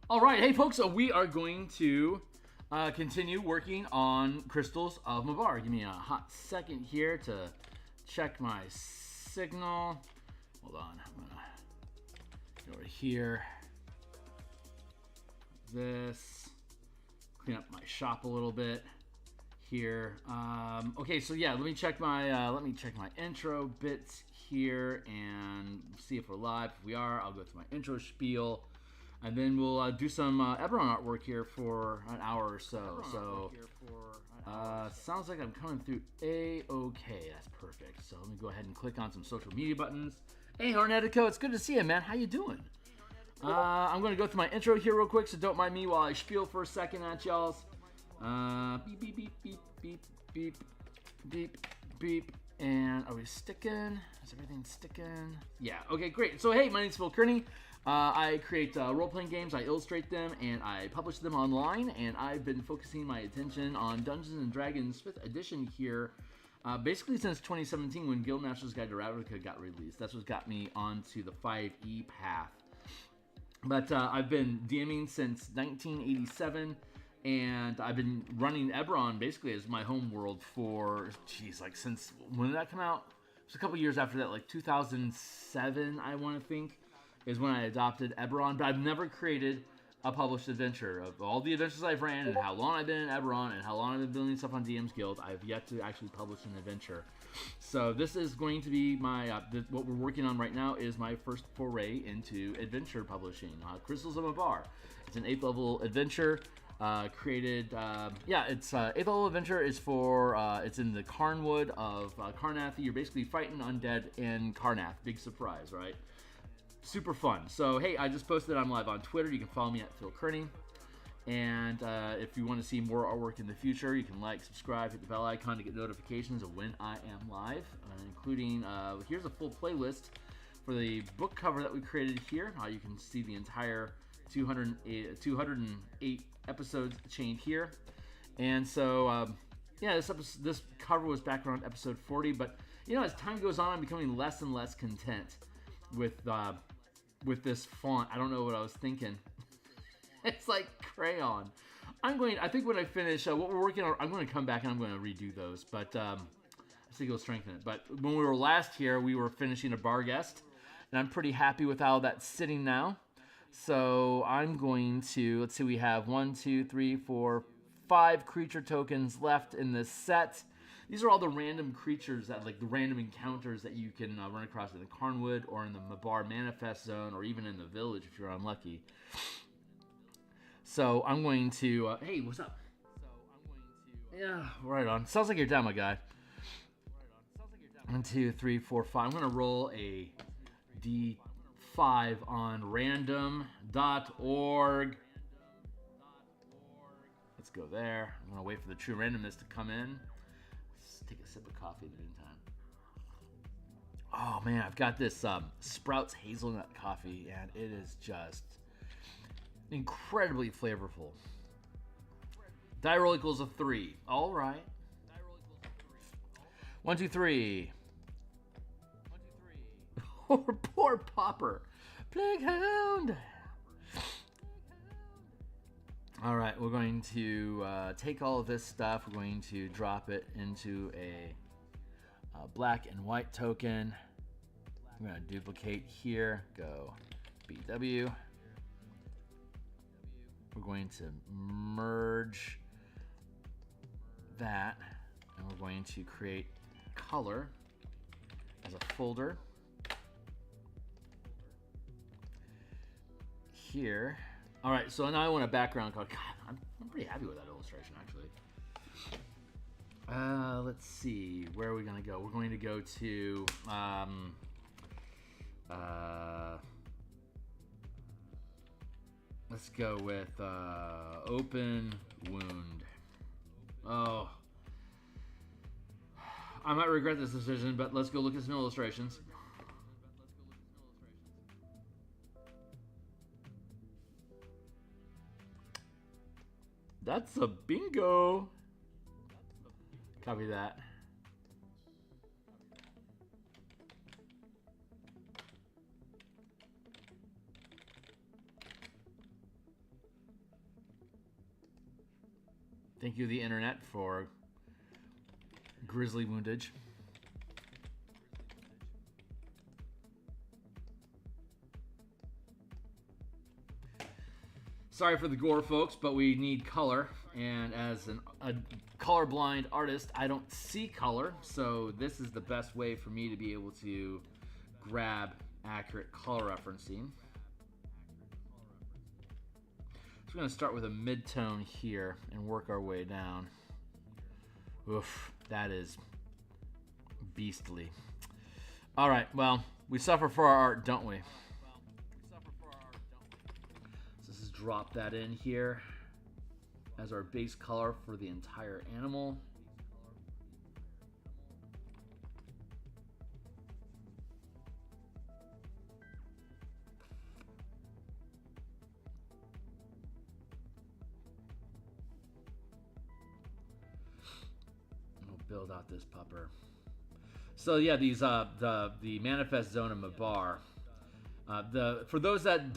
All right, hey folks, so we are going to continue working on Crystals of Mabar. Give me a hot second here to check my signal. Hold on, I'm gonna go over here. This, clean up my shop a little bit here. Okay, so yeah, let me check my intro bits here and see if we're live. If we are, I'll go through my intro spiel. And then we'll do some Eberron artwork here for an hour or so. Sounds like I'm coming through A-okay. That's perfect. So let me go ahead and click on some social media buttons. Hey, Hornetico, it's good to see you, man. How you doing? I'm going to go through my intro here real quick, so don't mind me while I spiel for a second at y'all. Beep, beep, beep, beep, beep, beep, beep, beep. And are we sticking? Is everything sticking? Yeah, okay, great. So, hey, my name's Phil Kearney. I create role-playing games, I illustrate them, and I publish them online, and I've been focusing my attention on Dungeons & Dragons 5th edition here, basically since 2017 when Guildmaster's Guide to Ravnica got released. That's what got me onto the 5e path. But I've been DMing since 1987, and I've been running Eberron basically as my home world for, geez, like since, when did that come out? It was a couple years after that, like 2007, I want to think, is when I adopted Eberron. But I've never created a published adventure. Of all the adventures I've ran and how long I've been in Eberron and how long I've been building stuff on DMsGuild, I've yet to actually publish an adventure. So this is going to be my, what we're working on right now is my first foray into adventure publishing. Crystals of Mabar. It's an 8th level adventure. Created, it's 8th level adventure is for, it's in the Carnwood of Karrnath. You're basically fighting undead in Karrnath. Big surprise, right? Super fun. So, hey, I just posted I'm live on Twitter. You can follow me at Phil Kearney. And if you want to see more artwork in the future, you can like, subscribe, hit the bell icon to get notifications of when I am live, including, here's a full playlist for the book cover that we created here. You can see the entire 208 episodes chained here. And so, this cover was back around episode 40. But, as time goes on, I'm becoming less and less content with this font. I don't know what I was thinking. It's like crayon. I think when I finish what we're working on, I'm going to come back and I'm going to redo those. But I think it'll strengthen it. But when we were last here, we were finishing a Barghest, and I'm pretty happy with how that's sitting now. So I'm going to, let's see, we have 1, 2, 3, 4, 5 creature tokens left in this set. These are all the random creatures that, like the random encounters that you can run across in the Carnwood or in the Mabar Manifest Zone or even in the village if you're unlucky. So I'm going to, hey, what's up? Yeah, right on. Sounds like you're down, my guy. 1, 2, 3, 4, 5. I'm going to roll a D5 on random.org. Let's go there. I'm going to wait for the true randomness to come in. Take a sip of coffee in the meantime. Oh man, I've got this Sprouts hazelnut coffee, and it is just incredibly flavorful. Die roll equals a 3. All right. 1, 2, 3. Poor Popper. Plague Hound. All right, we're going to take all of this stuff. We're going to drop it into a black and white token. I'm going to duplicate here. Go BW. We're going to merge that, and we're going to create color as a folder here. All right, so now I want a background color. God, I'm pretty happy with that illustration, actually. Let's see. Where are we going to go? We're going to go to let's go with open wound. Oh, I might regret this decision, but let's go look at some illustrations. That's a bingo. Copy that. Thank you, the internet, for grisly woundage. Sorry for the gore, folks, but we need color. And as a colorblind artist, I don't see color. So this is the best way for me to be able to grab accurate color referencing. So we're going to start with a mid-tone here and work our way down. Oof, that is beastly. All right, well, we suffer for our art, don't we? So this is drop that in here as our base color for the entire animal. We'll build out this pupper. So yeah, these the manifest zone of Mabar. For those that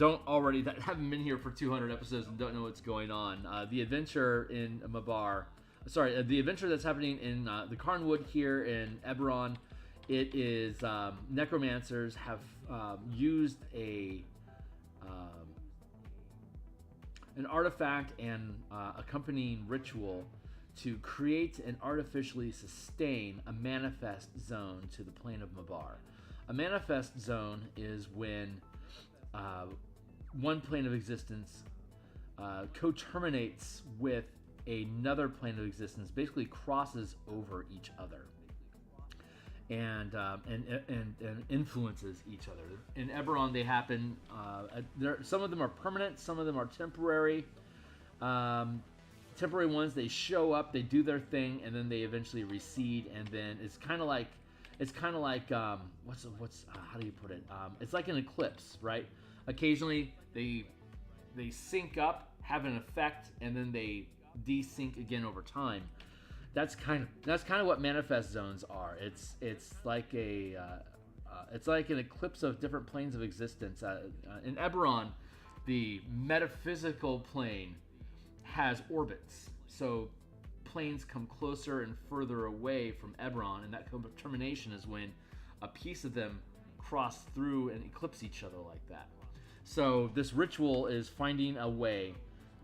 haven't been here for 200 episodes and don't know what's going on, the adventure in Mabar, the adventure that's happening in the Carnwood here in Eberron, it is necromancers have used an artifact and accompanying ritual to create and artificially sustain a manifest zone to the plane of Mabar. A manifest zone is when one plane of existence co-terminates with another plane of existence, basically crosses over each other, and influences each other. In Eberron, they happen. Some of them are permanent, some of them are temporary. Temporary ones, they show up, they do their thing, and then they eventually recede, and then it's kind of like how do you put it? It's like an eclipse, right? Occasionally they sync up, have an effect, and then they desync again over time. That's kind of what manifest zones are. It's like it's like an eclipse of different planes of existence. In Eberron, the metaphysical plane has orbits, so planes come closer and further away from Eberron, and that termination is when a piece of them cross through and eclipse each other like that. So this ritual is finding a way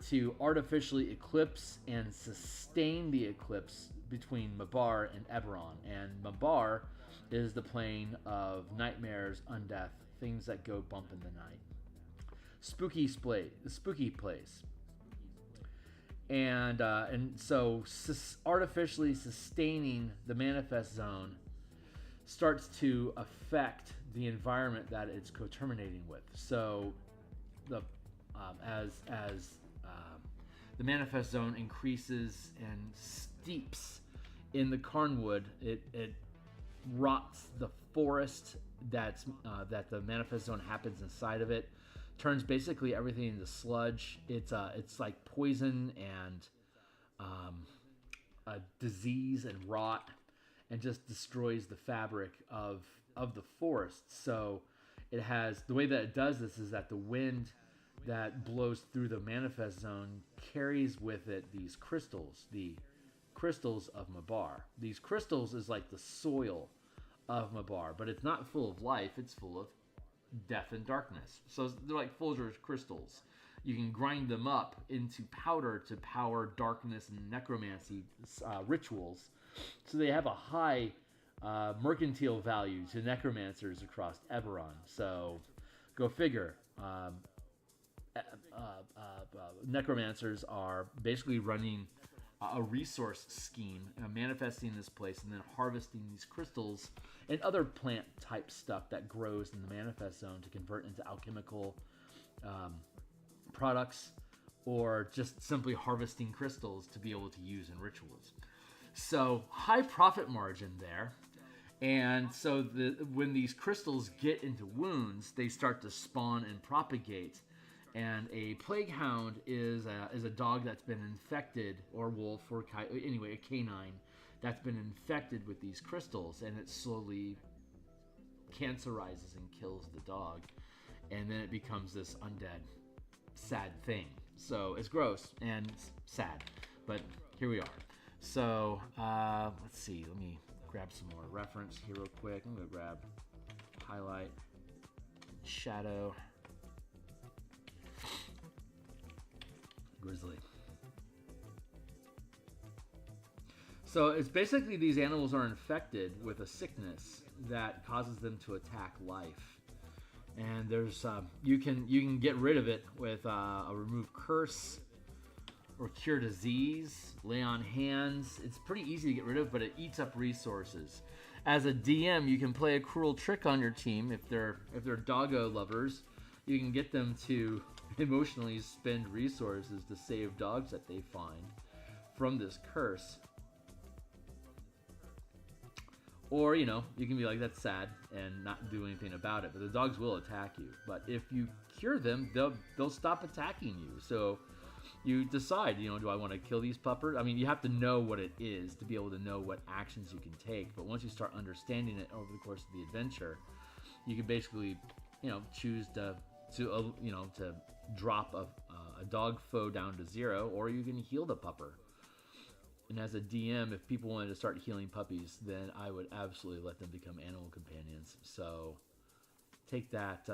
to artificially eclipse and sustain the eclipse between Mabar and Eberron. And Mabar is the plane of nightmares, undeath, things that go bump in the night. Spooky place. And so artificially sustaining the manifest zone starts to affect the environment that it's co-terminating with. So as the manifest zone increases and steeps in the Carnwood, it rots the forest that the manifest zone happens inside of it. Turns basically everything into sludge. It's like poison and disease and rot, and just destroys the fabric of the forest. So it has, the way that it does this is that the wind that blows through the manifest zone carries with it these crystals, the crystals of Mabar. These crystals is like the soil of Mabar, but it's not full of life. It's full of death and darkness. So they're like Folger's crystals. You can grind them up into powder to power darkness and necromancy rituals. So they have a high mercantile value to necromancers across Eberron. So go figure. Necromancers are basically running a resource scheme, manifesting this place and then harvesting these crystals and other plant type stuff that grows in the manifest zone to convert into alchemical products, or just simply harvesting crystals to be able to use in rituals. So high profit margin there. And so when these crystals get into wounds, they start to spawn and propagate. And a plague hound is a dog that's been infected, or wolf, or anyway, a canine that's been infected with these crystals, and it slowly cancerizes and kills the dog, and then it becomes this undead, sad thing. So it's gross and sad, but here we are. So let's see. Let me grab some more reference here real quick. I'm gonna grab highlight, shadow, grizzly. So it's basically these animals are infected with a sickness that causes them to attack life, and there's you can get rid of it with a remove curse or cure disease, lay on hands. It's pretty easy to get rid of, but it eats up resources. As a DM, you can play a cruel trick on your team if they're doggo lovers. You can get them to emotionally spend resources to save dogs that they find from this curse. Or, you know, you can be like, that's sad, and not do anything about it. But the dogs will attack you. But if you cure them, they'll stop attacking you. So you decide, you know, do I want to kill these puppers? I mean, you have to know what it is to be able to know what actions you can take. But once you start understanding it over the course of the adventure, you can basically, you know, choose to drop a dog foe down to 0, or you can heal the pupper. And as a DM, if people wanted to start healing puppies, then I would absolutely let them become animal companions. So take that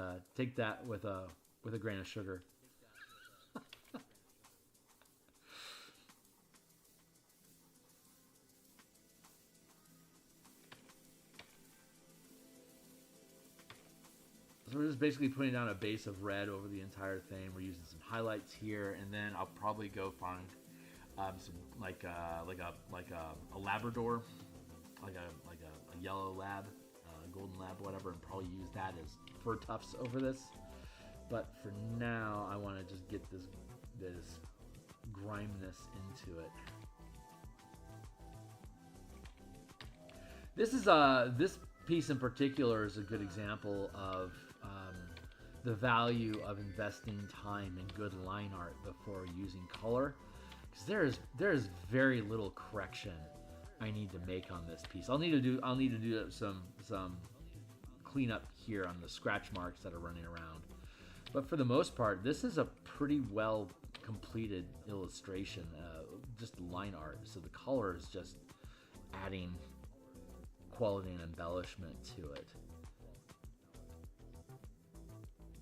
with a grain of sugar. So we're just basically putting down a base of red over the entire thing. We're using some highlights here, and then I'll probably go find some like a Labrador, like a yellow lab, golden lab, whatever, and probably use that as fur tufts over this. But for now, I want to just get this griminess into it. This is this piece in particular is a good example of the value of investing time in good line art before using color. Because there is very little correction I need to make on this piece. I'll need to do some cleanup here on the scratch marks that are running around. But for the most part, this is a pretty well completed illustration, just line art. So the color is just adding quality and embellishment to it.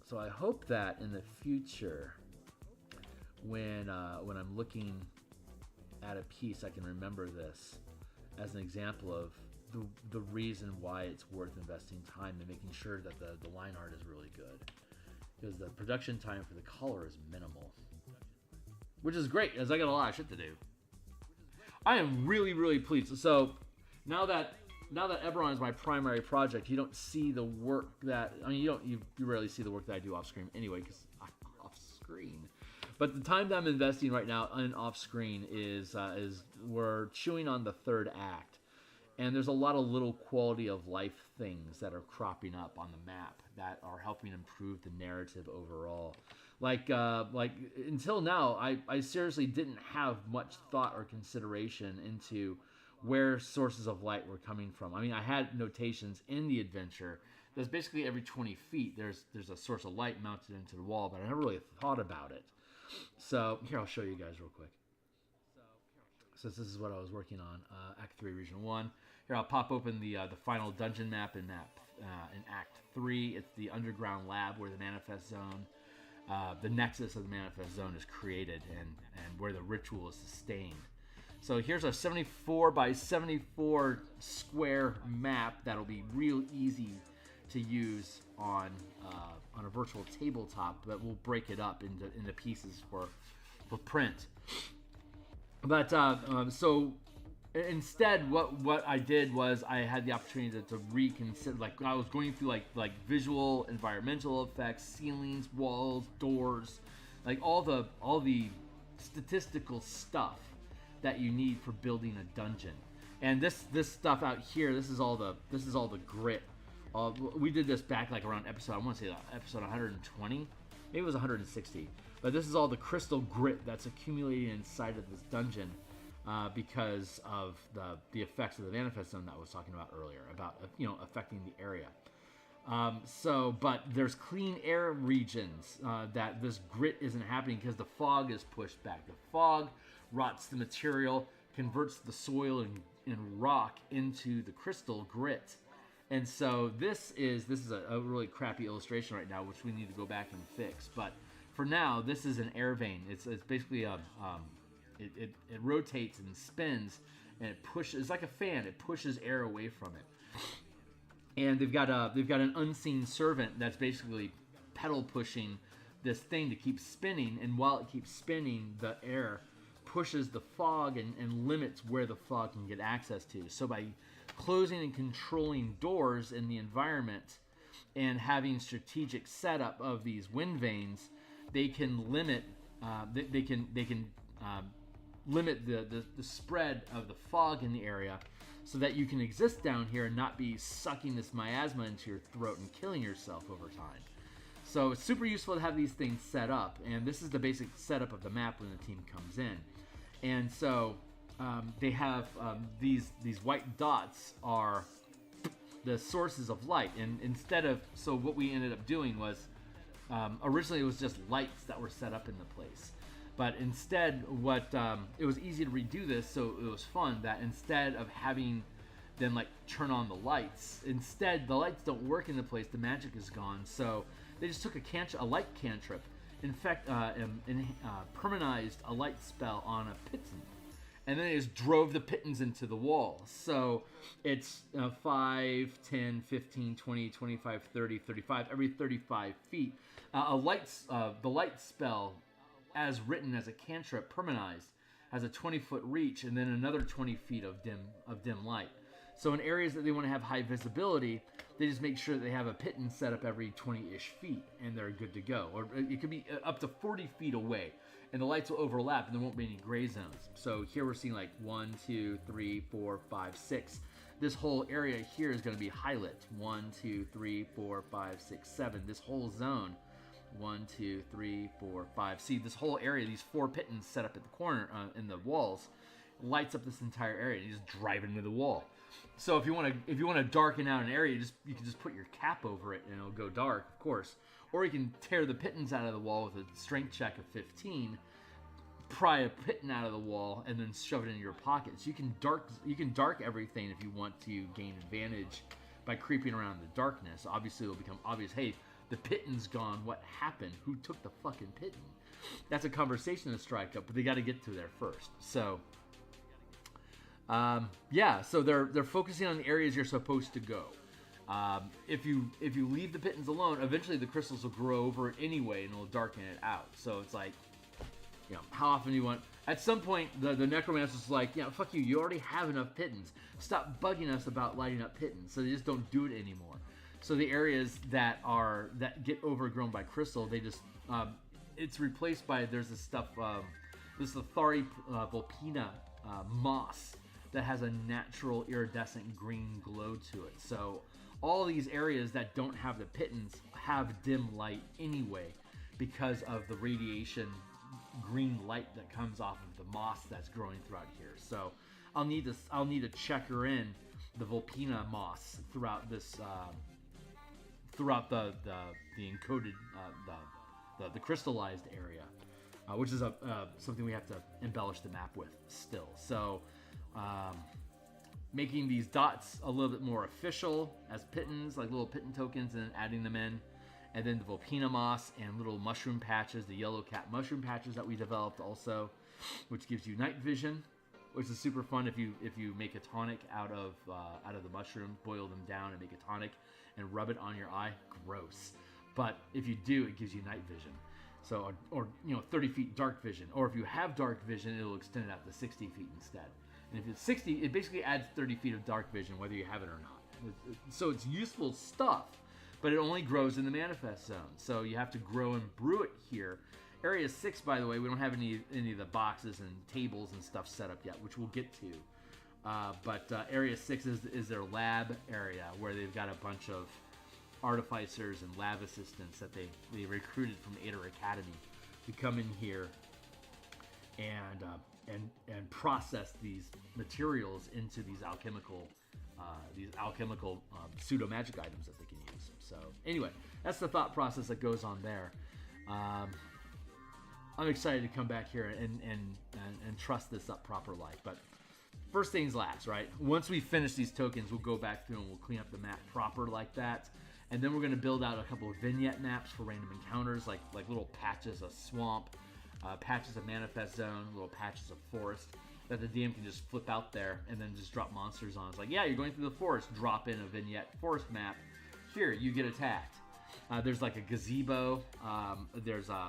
So I hope that in the future, when I'm looking at a piece, I can remember this as an example of the reason why it's worth investing time and making sure that the line art is really good. Because the production time for the color is minimal. Which is great, as I got a lot of shit to do. I am really, really pleased. So now that Eberron is my primary project, you don't see the work that, I mean, you rarely see the work that I do off screen anyway, because I'm off screen. But the time that I'm investing right now in off screen is we're chewing on the third act, and there's a lot of little quality of life things that are cropping up on the map that are helping improve the narrative overall. Like until now, I seriously didn't have much thought or consideration into where sources of light were coming from. I mean, I had notations in the adventure. There's basically every 20 feet, there's a source of light mounted into the wall, but I never really thought about it. So here, I'll show you guys real quick. So this is what I was working on, Act 3, Region 1. Here, I'll pop open the final dungeon map in Act 3. It's the underground lab where the manifest zone, the nexus of the manifest zone is created and where the ritual is sustained. So here's a 74 by 74 square map that'll be real easy to use on a virtual tabletop, but we'll break it up into pieces for print. But so instead, what I did was I had the opportunity to reconsider. Like I was going through like visual, environmental effects, ceilings, walls, doors, like all the statistical stuff that you need for building a dungeon. And this stuff out here, this is all the grit. We did this back like around episode 120, maybe it was 160. But this is all the crystal grit that's accumulating inside of this dungeon because of the effects of the manifest zone that I was talking about earlier, about affecting the area. But there's clean air regions that this grit isn't happening because the fog is pushed back. The fog rots the material, converts the soil and rock into the crystal grit. And so this is a really crappy illustration right now, which we need to go back and fix. But for now, this is an air vein. It's basically it rotates and spins, and it pushes. It's like a fan. It pushes air away from it. And they've got an unseen servant that's basically pedal pushing this thing to keep spinning. And while it keeps spinning, the air pushes the fog and limits where the fog can get access to. So by closing and controlling doors in the environment and having strategic setup of these wind veins, they can limit limit the spread of the fog in the area, so that you can exist down here and not be sucking this miasma into your throat and killing yourself over time. So it's super useful to have these things set up, and this is the basic setup of the map when the team comes in. And so they have these white dots are the sources of light, and so what we ended up doing was originally it was just lights that were set up in the place, but instead it was easy to redo this, so it was fun that instead of having them like turn on the lights, instead the lights don't work in the place, the magic is gone, so they just took a light cantrip, permanized a light spell on a Piton, and then they just drove the Pitons into the wall. So it's 5, 10, 15, 20, 25, 30, 35, every 35 feet. The light spell, as written as a cantrip, permanized, has a 20-foot reach, and then another 20 feet of dim light. So in areas that they want to have high visibility, they just make sure that they have a Piton set up every 20-ish feet, and they're good to go. Or it could be up to 40 feet away, and the lights will overlap, and there won't be any gray zones. So here we're seeing like 1, 2, 3, 4, 5, 6. This whole area here is going to be highlit. 1, 2, 3, 4, 5, 6, 7. This whole zone. 1, 2, 3, 4, 5. See, this whole area, these 4 Pitons set up at the corner in the walls, lights up this entire area. You just drive into the wall. So if you want to darken out an area, you can just put your cap over it and it'll go dark, of course. Or you can tear the Pitons out of the wall with a strength check of 15, pry a Piton out of the wall, and then shove it in your pocket. So you can dark everything if you want to gain advantage by creeping around in the darkness. Obviously, it'll become obvious. Hey, the Piton's gone. What happened? Who took the fucking Piton? That's a conversation to strike up, but they got to get to there first. So. So they're focusing on the areas you're supposed to go. If you leave the Pitons alone, eventually the crystals will grow over it anyway, and it'll darken it out. So it's like, how often do you want? At some point, the necromancer's like, fuck you. You already have enough Pitons. Stop bugging us about lighting up Pitons. So they just don't do it anymore. So the areas that get overgrown by crystal, they just it's replaced by there's this stuff. This is the Theurgy Vulpina moss that has a natural iridescent green glow to it. So all these areas that don't have the Pitons have dim light anyway because of the radiation green light that comes off of the moss that's growing throughout here. So I'll need to checker in the Vulpina moss throughout this throughout the encoded the crystallized area, which is something we have to embellish the map with still. So making these dots a little bit more official as Pitons, like little Piton tokens, and then adding them in. And then the Vulpina moss and little mushroom patches, the yellow cat mushroom patches that we developed also, which gives you night vision, which is super fun if you make a tonic out of the mushroom, boil them down and make a tonic and rub it on your eye. Gross. But if you do, it gives you night vision. So, or 30 feet dark vision. Or if you have dark vision, it'll extend it out to 60 feet instead. And if it's 60, it basically adds 30 feet of dark vision, whether you have it or not. So it's useful stuff, but it only grows in the manifest zone. So you have to grow and brew it here. Area 6, by the way, we don't have any of the boxes and tables and stuff set up yet, which we'll get to. But Area 6 is their lab area, where they've got a bunch of artificers and lab assistants that they recruited from Aether Academy to come in here and process these materials into these alchemical pseudo magic items that they can use. So anyway, that's the thought process that goes on there. I'm excited to come back here and trust this up proper like. But first things last, right? Once we finish these tokens, we'll go back through and we'll clean up the map proper like that. And then we're going to build out a couple of vignette maps for random encounters, like little patches of swamp, patches of manifest zone, little patches of forest that the DM can just flip out there and then just drop monsters on. It's like, yeah, you're going through the forest, drop in a vignette forest map. Here, you get attacked. There's like a gazebo. There's an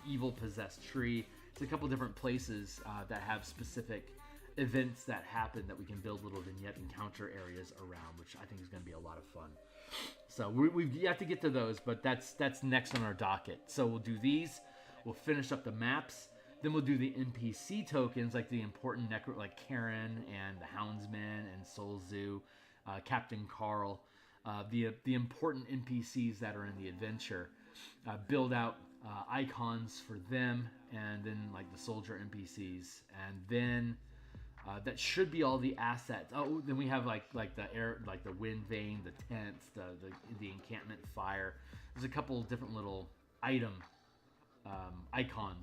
evil possessed tree. It's a couple different places that have specific events that happen that we can build little vignette encounter areas around, which I think is going to be a lot of fun. So we've yet to get to those, but that's next on our docket. So we'll do these. We'll finish up the maps. Then we'll do the NPC tokens, like the important like Karen and the Houndsman and Soul Zoo, Captain Carl, the important NPCs that are in the adventure. Build out icons for them, and then like the soldier NPCs, and then that should be all the assets. Oh, then we have like the air, like the wind vein, the tents, the encampment fire. There's a couple different little icons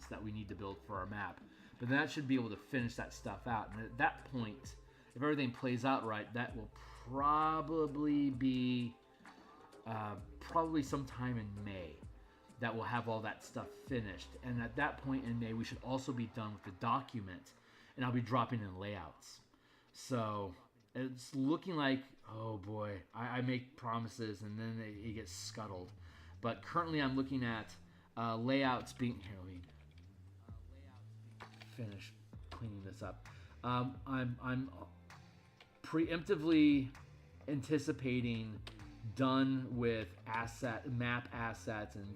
that we need to build for our map, but then that should be able to finish that stuff out. And at that point, if everything plays out right, that will probably be sometime in May that we'll have all that stuff finished. And at that point in May, we should also be done with the document, and I'll be dropping in layouts. So it's looking like, oh boy, I make promises and then it gets scuttled. But currently I'm looking at layouts being, here, let me finish cleaning this up. I'm preemptively anticipating done with map assets and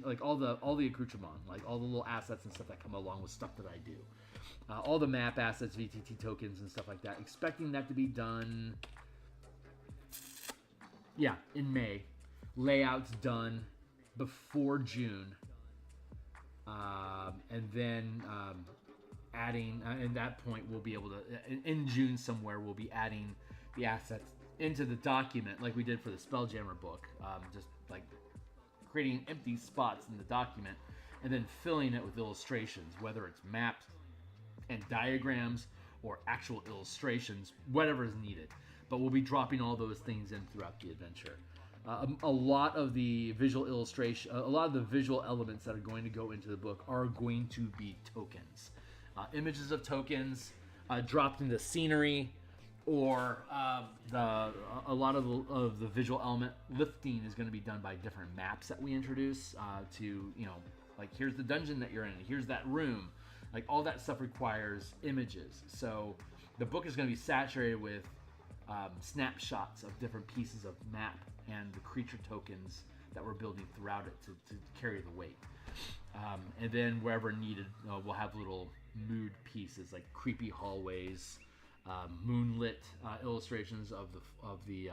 like all the accoutrement, like all the little assets and stuff that come along with stuff that I do. All the map assets, VTT tokens and stuff like that. Expecting that to be done, yeah, in May. Layouts done before June, and then adding. At that point, we'll be able to in June somewhere. We'll be adding the assets into the document like we did for the Spelljammer book. Just like creating empty spots in the document and then filling it with illustrations, whether it's maps and diagrams or actual illustrations, whatever is needed. But we'll be dropping all those things in throughout the adventure. A lot of the visual illustration, a lot of the visual elements that are going to go into the book are going to be tokens, images of tokens dropped into scenery, or a lot of the visual element lifting is going to be done by different maps that we introduce to, like here's the dungeon that you're in, here's that room. Like all that stuff requires images. So the book is going to be saturated with snapshots of different pieces of map and the creature tokens that we're building throughout it to carry the weight. And then wherever needed, we'll have little mood pieces like creepy hallways, moonlit illustrations of the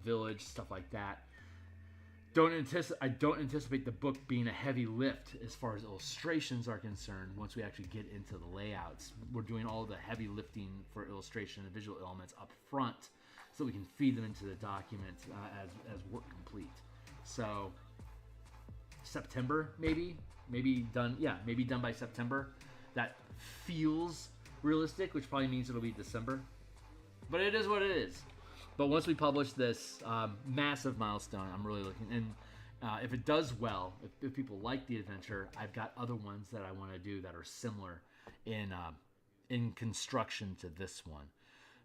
village, stuff like that. I don't anticipate the book being a heavy lift as far as illustrations are concerned. Once we actually get into the layouts, we're doing all the heavy lifting for illustration and visual elements up front, so we can feed them into the document as work complete. So September, maybe done. Yeah, maybe done by September. That feels realistic, which probably means it'll be December. But it is what it is. But once we publish this massive milestone, I'm really looking. And if it does well, if people like the adventure, I've got other ones that I want to do that are similar in construction to this one.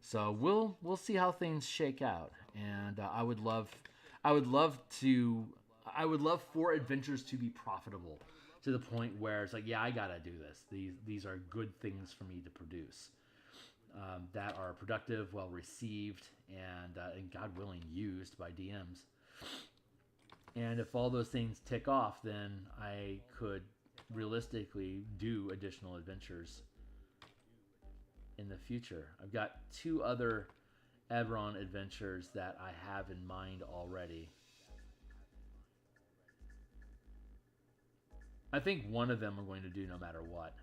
So we'll see how things shake out. And I would love for adventures to be profitable to the point where it's like, yeah, I gotta do this. These are good things for me to produce. That are productive, well received, and God willing, used by DMs. And if all those things tick off, then I could realistically do additional adventures in the future. I've got 2 other Eberron adventures that I have in mind already. I think one of them I'm going to do no matter what.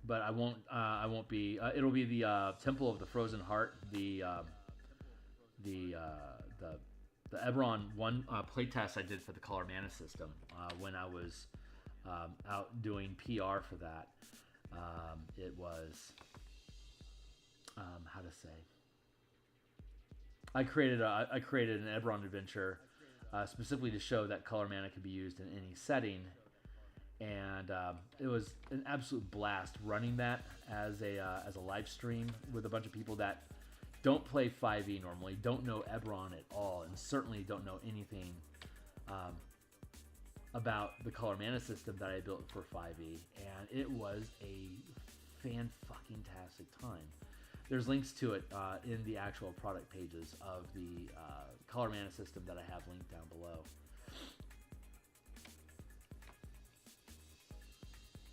But I won't be. It'll be the Temple of the Frozen Heart, the the Eberron one playtest I did for the color mana system when I was out doing PR for that. It was how to say. I created an Eberron adventure specifically to show that color mana could be used in any setting, and it was an absolute blast running that as a live stream with a bunch of people that don't play 5e normally, don't know Eberron at all, and certainly don't know anything about the color mana system that I built for 5e, and it was a fan-fucking-tastic time. There's links to it in the actual product pages of the color mana system that I have linked down below.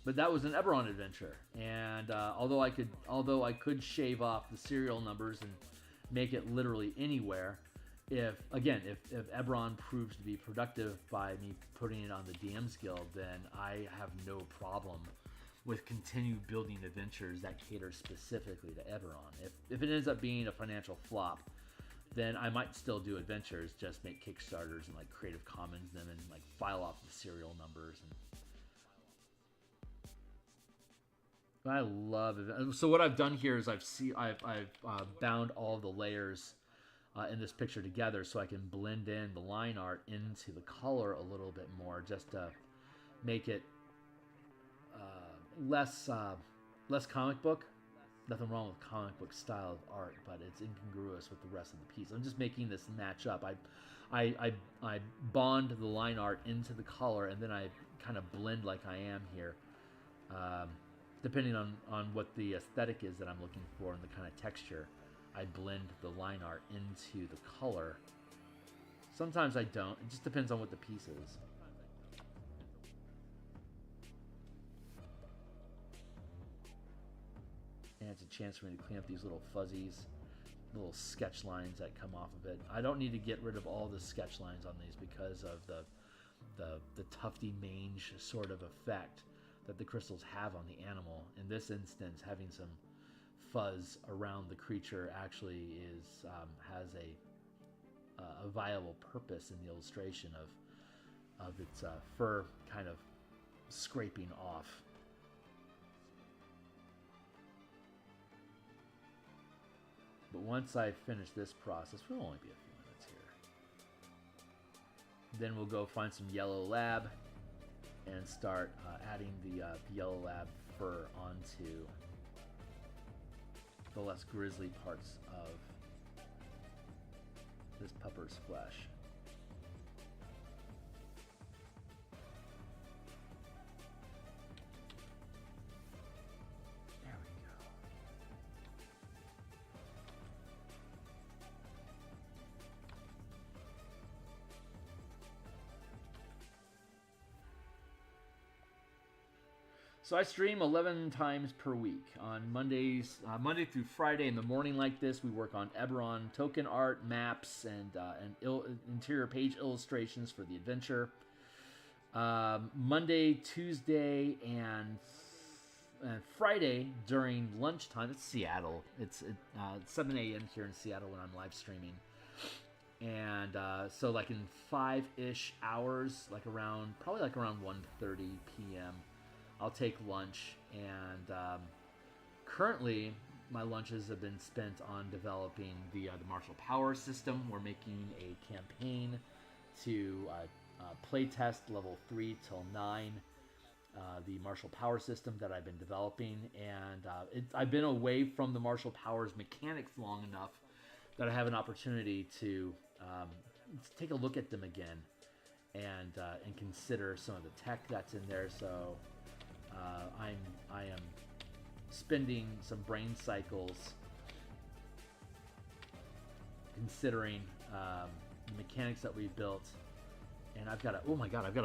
But that was an Eberron adventure, and although I could shave off the serial numbers and make it literally anywhere, if Eberron proves to be productive by me putting it on the DMsGuild, then I have no problem with continue building adventures that cater specifically to Eberron. If it ends up being a financial flop, then I might still do adventures, just make Kickstarters and like Creative Commons them and like file off the serial numbers. And I love it. So what I've done here is I've bound all of the layers in this picture together so I can blend in the line art into the color a little bit more, just to make it less comic book. Nothing wrong with comic book style of art, but it's incongruous with the rest of the piece. I'm just making this match up. I bond the line art into the color, and then I kind of blend like I am here, depending on what the aesthetic is that I'm looking for and the kind of texture. I blend the line art into the color. Sometimes I don't. It just depends on what the piece is. And it's a chance for me to clean up these little fuzzies, little sketch lines that come off of it. I don't need to get rid of all the sketch lines on these because of the tufty mange sort of effect that the crystals have on the animal. In this instance, having some fuzz around the creature actually has a viable purpose in the illustration of its fur kind of scraping off. But once I finish this process, it'll only be a few minutes here. Then we'll go find some yellow lab and start adding the yellow lab fur onto the less grisly parts of this pupper's flesh. There we go. So I stream 11 times per week on Mondays, Monday through Friday in the morning like this. We work on Eberron token art, maps, and interior page illustrations for the adventure. Monday, Tuesday, and Friday during lunchtime. It's Seattle. It's 7 a.m. here in Seattle when I'm live streaming. And so like in 5-ish hours, probably around 1:30 p.m., I'll take lunch, and currently my lunches have been spent on developing the martial power system. We're making a campaign to playtest level 3 till 9, the martial power system that I've been developing, and I've been away from the martial powers mechanics long enough that I have an opportunity to take a look at them again and consider some of the tech that's in there. So I am spending some brain cycles considering the mechanics that we've built, and I've got a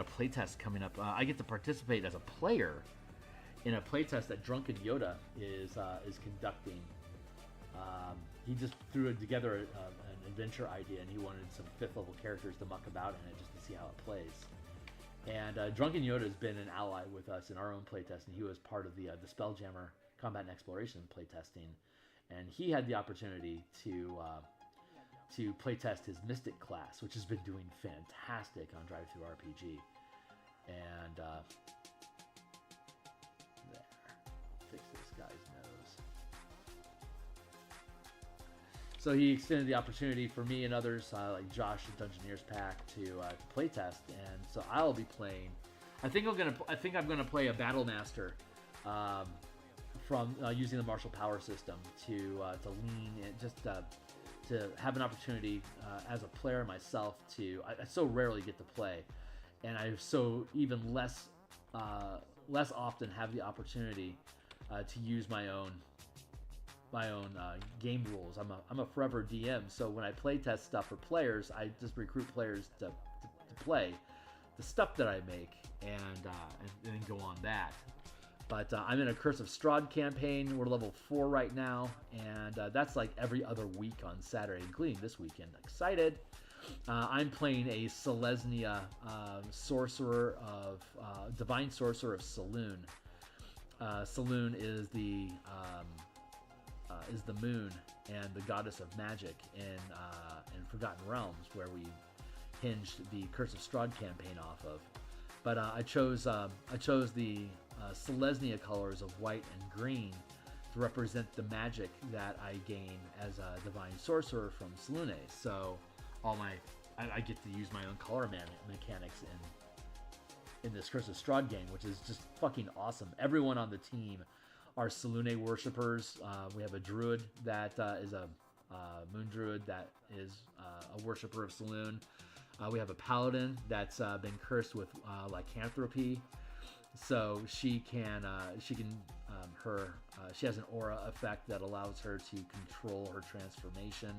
playtest coming up. I get to participate as a player in a playtest that Drunken Yoda is conducting. He just threw together an adventure idea, and he wanted some 5th level characters to muck about in it just to see how it plays. And Drunken Yoda has been an ally with us in our own playtest, and he was part of the Spelljammer Combat and Exploration playtesting. And he had the opportunity to to playtest his Mystic class, which has been doing fantastic on DriveThruRPG. And there, fix this guy's nose. So he extended the opportunity for me and others, like Josh at Dungeoneers Pack, to playtest, and so I'll be playing. I think I'm gonna play a Battle Master, from using the martial power system to lean in, just to have an opportunity as a player myself to. I so rarely get to play, and I so even less often have the opportunity to use my own game rules. I'm a forever DM, so when I play test stuff for players, I just recruit players to play the stuff that I make and then go on that. But I'm in a Curse of Strahd campaign. We're level 4 right now, and that's like every other week on Saturday, including this weekend. Excited! I'm playing a Selesnya sorcerer of divine sorcerer of Selûne. Selûne is the moon and the goddess of magic in Forgotten Realms, where we hinged the Curse of Strahd campaign off of. But I chose the Selesnya colors of white and green to represent the magic that I gain as a divine sorcerer from Selûne. So I get to use my own color mechanics in this Curse of Strahd game, which is just fucking awesome. Everyone on the team are Selûne worshippers. We have a druid that is a moon druid that is a worshipper of Selûne. We have a paladin that's been cursed with lycanthropy, so she has an aura effect that allows her to control her transformation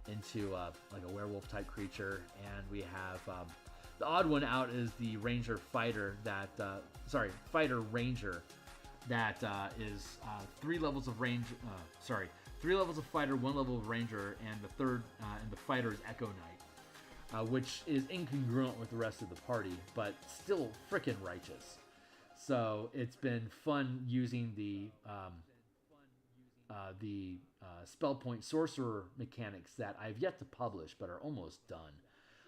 into like a werewolf type creature. And we have the odd one out is the ranger fighter that fighter ranger that is 3 levels of range. 3 levels of fighter, 1 level of ranger, and the third and the fighter is Echo Knight, which is incongruent with the rest of the party, but still frickin' righteous. So it's been fun using the spell point sorcerer mechanics that I've yet to publish but are almost done.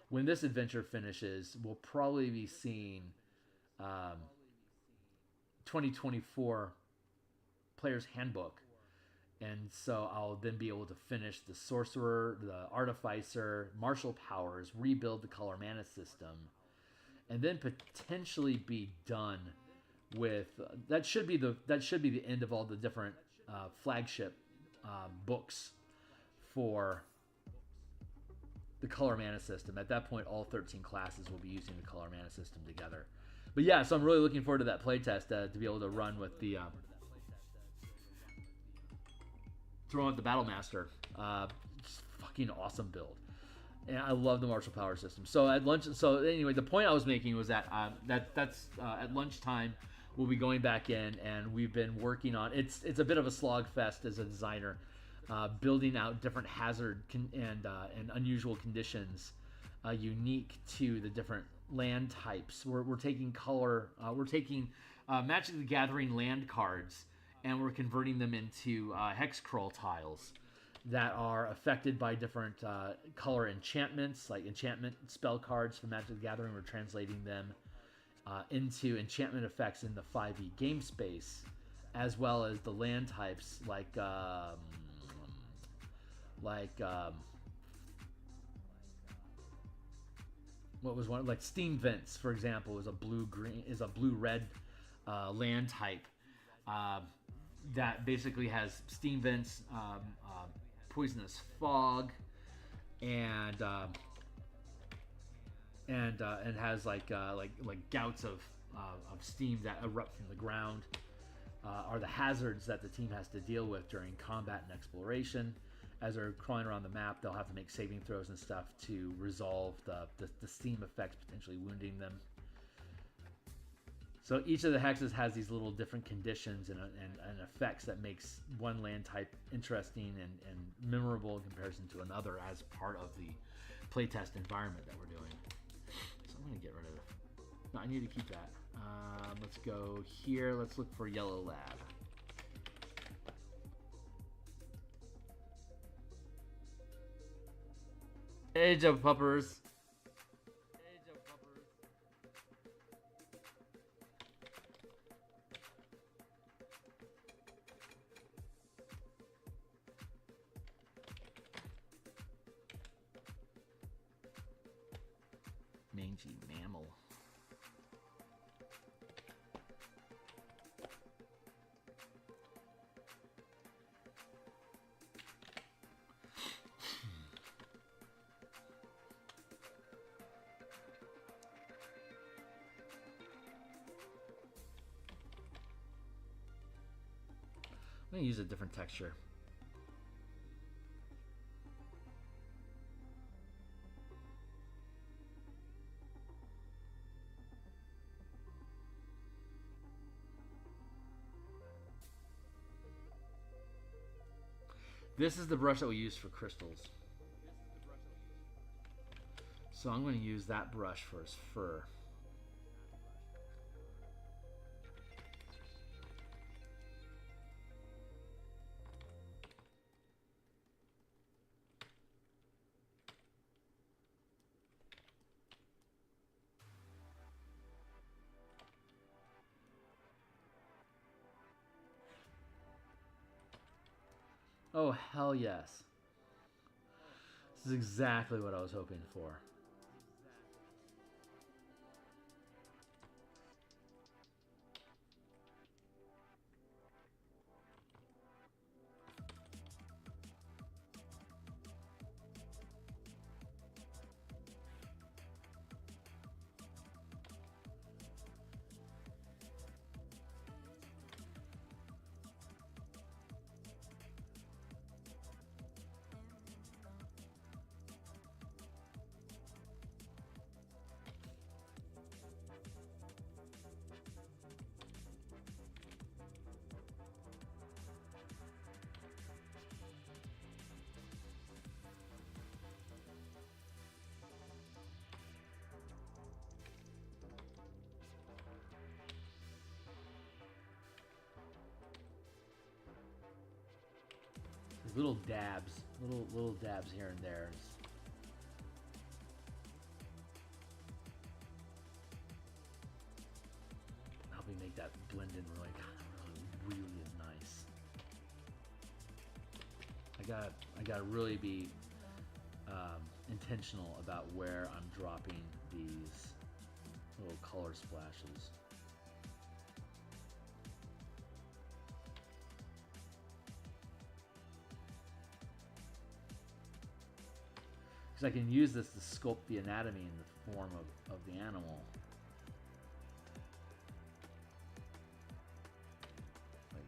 When this adventure finishes, we'll probably be seeing 2024 Player's Handbook. And so I'll then be able to finish the Sorcerer, the Artificer, Martial Powers, rebuild the Color Mana system, and then potentially be done with that should be the end of all the different flagship books for the Color Mana system. At that point, all 13 classes will be using the Color Mana system together. But yeah, so I'm really looking forward to that playtest to be able to run with the Battle Master. Just fucking awesome build, and I love the martial power system. So at lunch, anyway, the point I was making was that that's at lunchtime we'll be going back in, and we've been working on it's a bit of a slog fest as a designer, building out different hazard and unusual conditions unique to the different land types. We're taking Magic the Gathering land cards, and we're converting them into hexcrawl tiles that are affected by different color enchantments, like enchantment spell cards from Magic the Gathering. We're translating them into enchantment effects in the 5e game space, as well as the land types like what was one, like Steam Vents, for example, is a blue-red land type that basically has Steam Vents, Poisonous Fog, and has like gouts of steam that erupt from the ground. Are the hazards that the team has to deal with during combat and exploration. As they're crawling around the map, they'll have to make saving throws and stuff to resolve the steam effects potentially wounding them. So each of the hexes has these little different conditions and effects that makes one land type interesting and memorable in comparison to another as part of the playtest environment that we're doing. So I'm going to get rid of it. No, I need to keep that. Let's go here. Let's look for Yellow Lab. Age of Puppers. Mangy mammal. I'm gonna use a different texture. This is the brush that we use for crystals. So I'm going to use that brush for his fur. Oh, hell yes. This is exactly what I was hoping for. Little dabs, little dabs here and there. Help me make that blend in really, really is nice. I gotta really be intentional about where I'm dropping these little color splashes. Because I can use this to sculpt the anatomy in the form of the animal. Like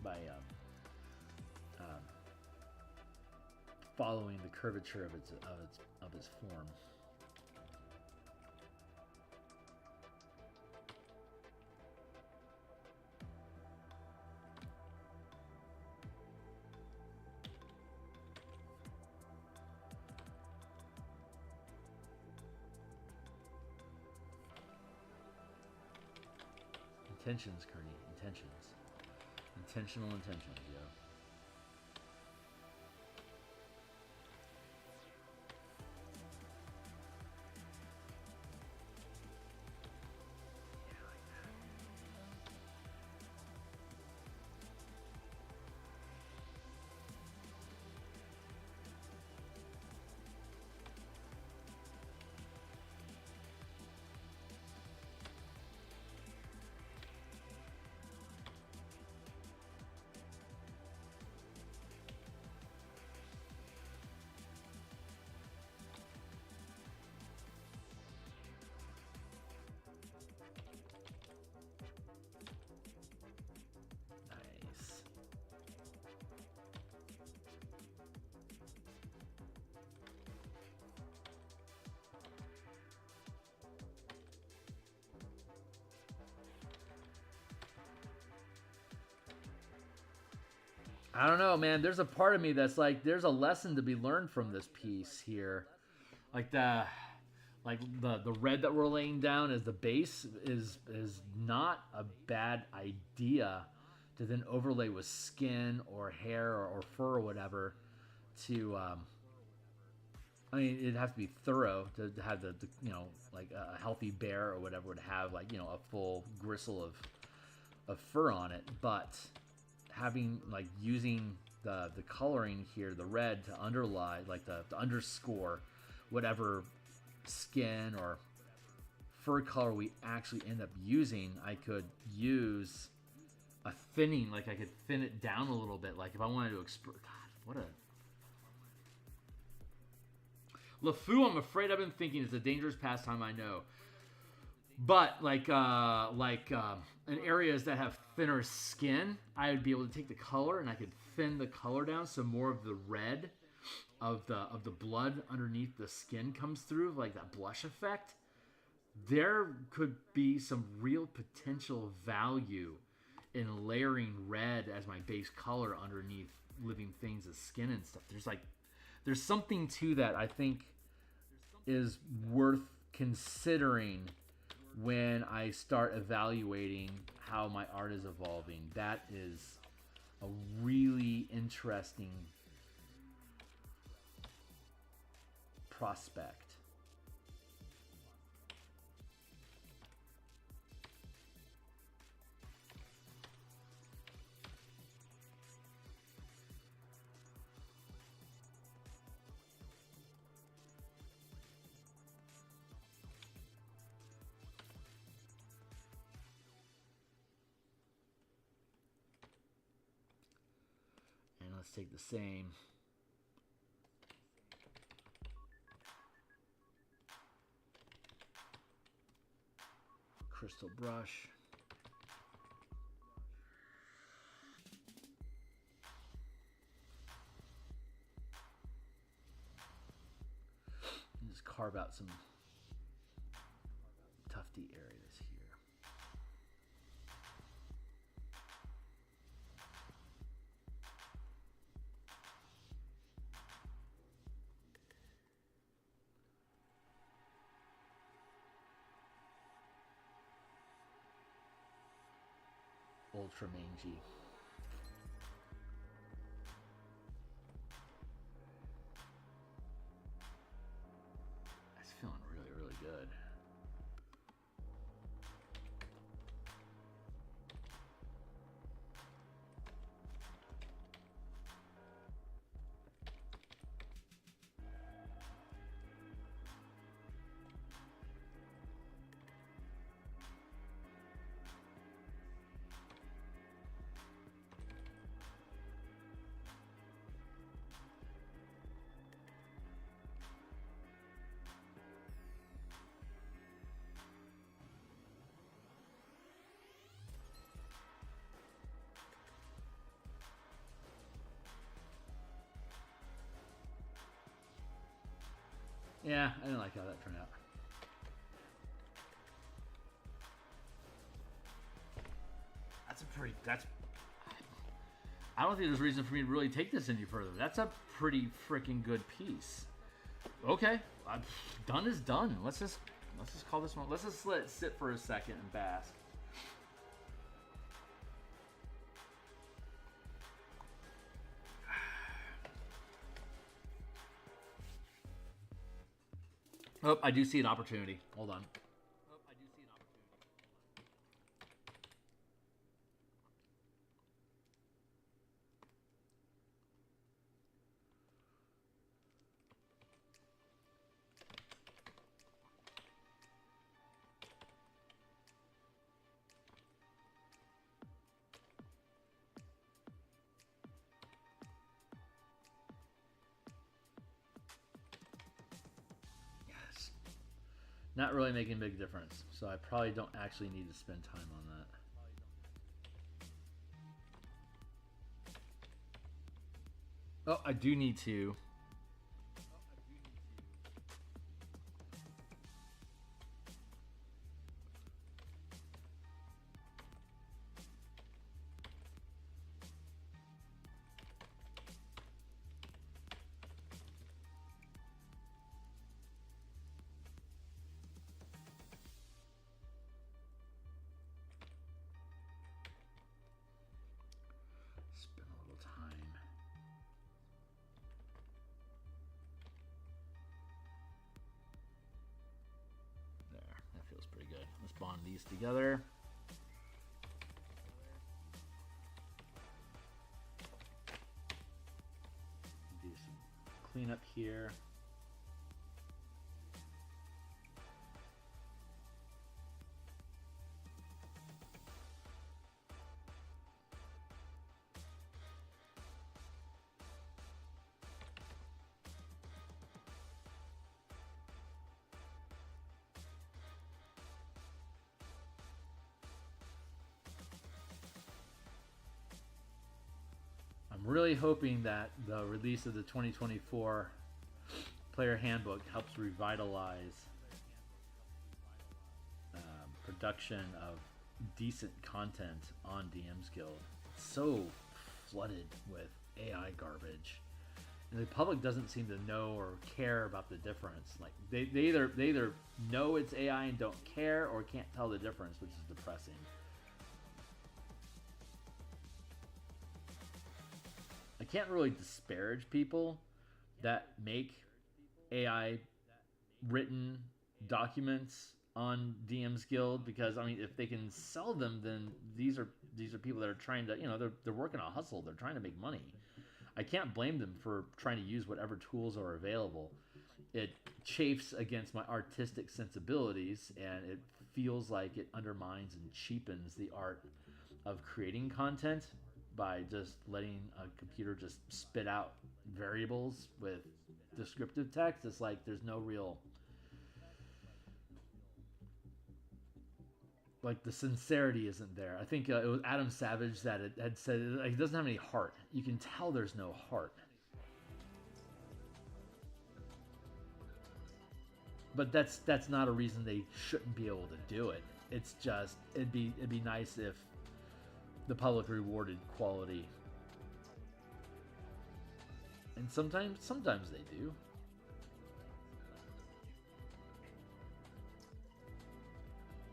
by following the curvature of its form. Intentions, Kearney. Intentions. Intentional intentions, yo. I don't know, man. There's a part of me that's like, there's a lesson to be learned from this piece here. Like the red that we're laying down as the base is not a bad idea to then overlay with skin or hair or fur or whatever to I mean, it'd have to be thorough to have the you know, like a healthy bear or whatever would have, like, you know, a full gristle of fur on it. But having, like, using the coloring here, the red to underlie, like the underscore whatever skin or fur color we actually end up using, I could use a thinning, like I could thin it down a little bit. Like if I wanted to express, God, what a LeFou, I'm afraid I've been thinking it's a dangerous pastime, I know. But in areas that have thinner skin, I would be able to take the color and I could thin the color down so more of the red of the blood underneath the skin comes through, like that blush effect. There could be some real potential value in layering red as my base color underneath living things' skin and stuff. There's something to that I think is worth considering when I start evaluating how my art is evolving. That is a really interesting prospect. Let's take the same crystal brush. And just carve out some tufty areas here. Ultra mangy. That's feeling really, really good. Yeah, I didn't like how that turned out. I don't think there's reason for me to really take this any further. That's a pretty freaking good piece. Okay, done is done. Let's just call this one. Let's just let it sit for a second and bask. Oh, I do see an opportunity. Hold on. Not really making a big difference, so I probably don't actually need to spend time on that. Oh, I do need to. Spend a little time. let's bond these together. Do some cleanup here. I'm really hoping that the release of the 2024 player handbook helps revitalize production of decent content on DMsGuild. It's so flooded with AI garbage, and the public doesn't seem to know or care about the difference. Like they either know it's AI and don't care, or can't tell the difference, which is depressing. I can't really disparage people that make AI written documents on DMsGuild, because I mean, if they can sell them, then these are people that are trying to, they're working a hustle. They're trying to make money. I can't blame them for trying to use whatever tools are available. It chafes against my artistic sensibilities, and it feels like it undermines and cheapens the art of creating content by just letting a computer just spit out variables with descriptive text. It's like there's no real, like, the sincerity isn't there. I think it was Adam Savage that had said it doesn't have any heart. You can tell there's no heart. But that's not a reason they shouldn't be able to do it. It's just it'd be nice if the public rewarded quality. And sometimes they do.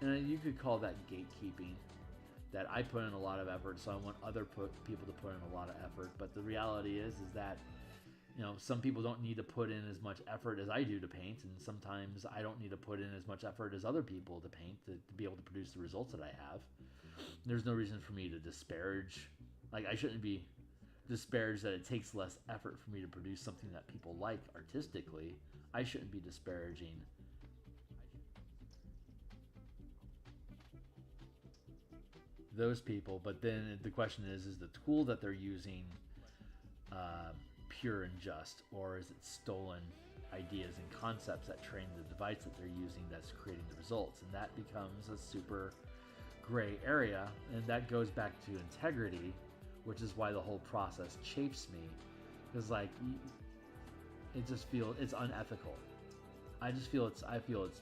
And you could call that gatekeeping, that I put in a lot of effort, so I want other people to put in a lot of effort. But the reality is that, some people don't need to put in as much effort as I do to paint, and sometimes I don't need to put in as much effort as other people to paint to be able to produce the results that I have. There's no reason for me to disparage. Like, I shouldn't be disparaged that it takes less effort for me to produce something that people like artistically. I shouldn't be disparaging those people. But then the question is the tool that they're using pure and just, or is it stolen ideas and concepts that train the device that they're using that's creating the results? And that becomes a super gray area, and that goes back to integrity, which is why the whole process chafes me, because like it just feels it's unethical. I feel it's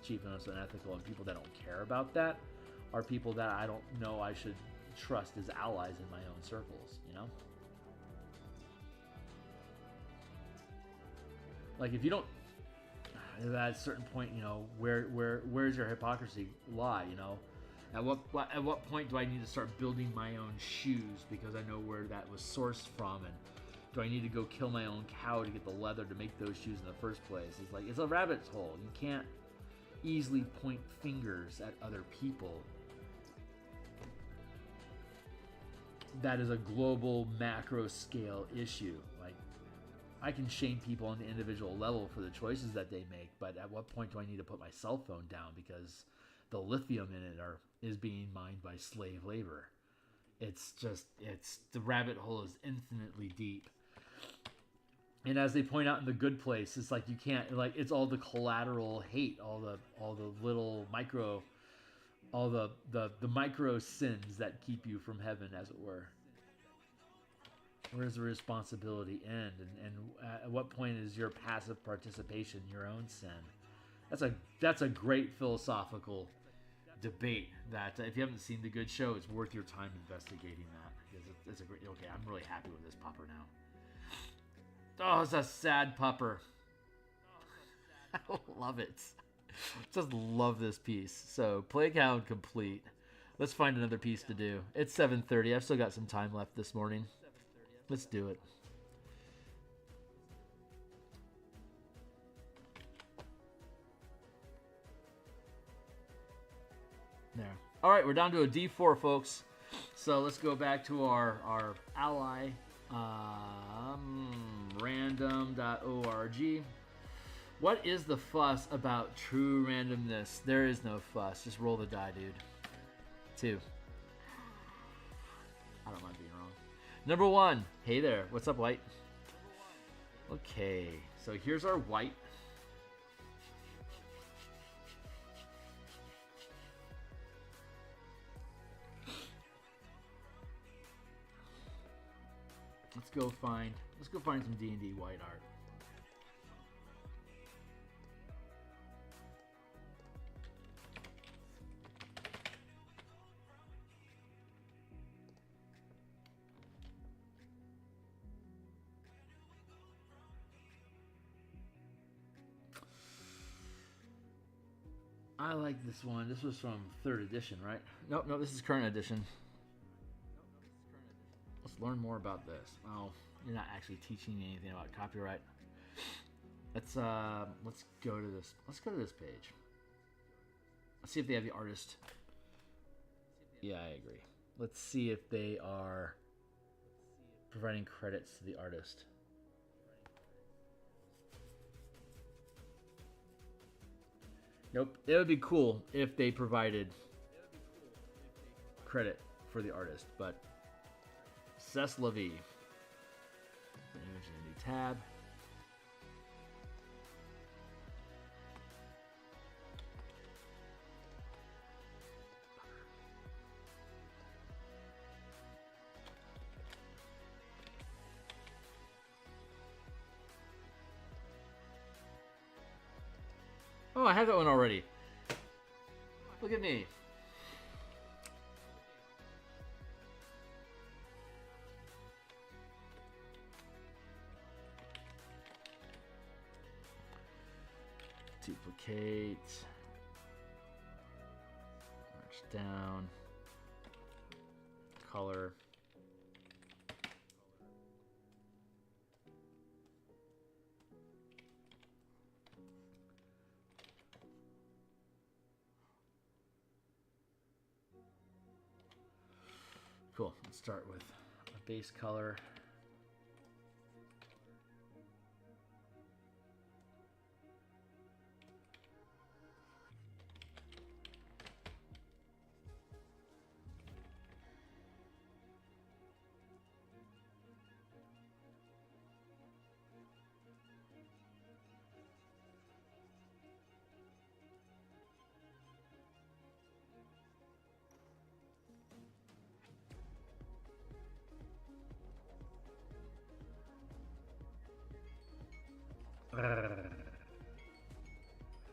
cheap and it's unethical, and people that don't care about that are people that I don't know I should trust as allies in my own circles, Like, if you don't, at a certain point, where's your hypocrisy lie, At what point do I need to start building my own shoes because I know where that was sourced from, and do I need to go kill my own cow to get the leather to make those shoes in the first place? It's like, it's a rabbit's hole. You can't easily point fingers at other people. That is a global macro scale issue. Like, I can shame people on the individual level for the choices that they make, but at what point do I need to put my cell phone down because the lithium in it is being mined by slave labor? It's the rabbit hole is infinitely deep. And as they point out in The Good Place, it's like you can't, like, it's all the collateral hate, all the little micro, all the micro sins that keep you from heaven, as it were. Where does the responsibility end? And at what point is your passive participation your own sin? That's a great philosophical debate that if you haven't seen The Good Show, it's worth your time investigating that, because it's a great. Okay, I'm really happy with this pupper now. Oh, it's a sad pupper. I love it. Just love this piece. So, Playground complete. Let's find another piece to do. It's 7:30. I've still got some time left this morning. Let's do it. All right, we're down to a D4, folks. So let's go back to our ally, random.org. What is the fuss about true randomness? There is no fuss. Just roll the die, dude. 2. I don't mind being wrong. Number 1. Hey there. What's up, white? Okay, so here's our white. Let's go find some D&D white art. I like this one. This was from 3rd edition, right? Nope, this is current edition. Let's learn more about this. Oh, you're not actually teaching me anything about copyright. Let's go to this. Let's go to this page. Let's see if they have the artist. Yeah, I agree. Let's see if they are providing credits to the artist. Nope. It would be cool if they provided credit for the artist, but C'est la vie. Image in a new tab. Oh, I have that one already. Look at me. Duplicate. March down. Color. Cool. Let's start with a base color.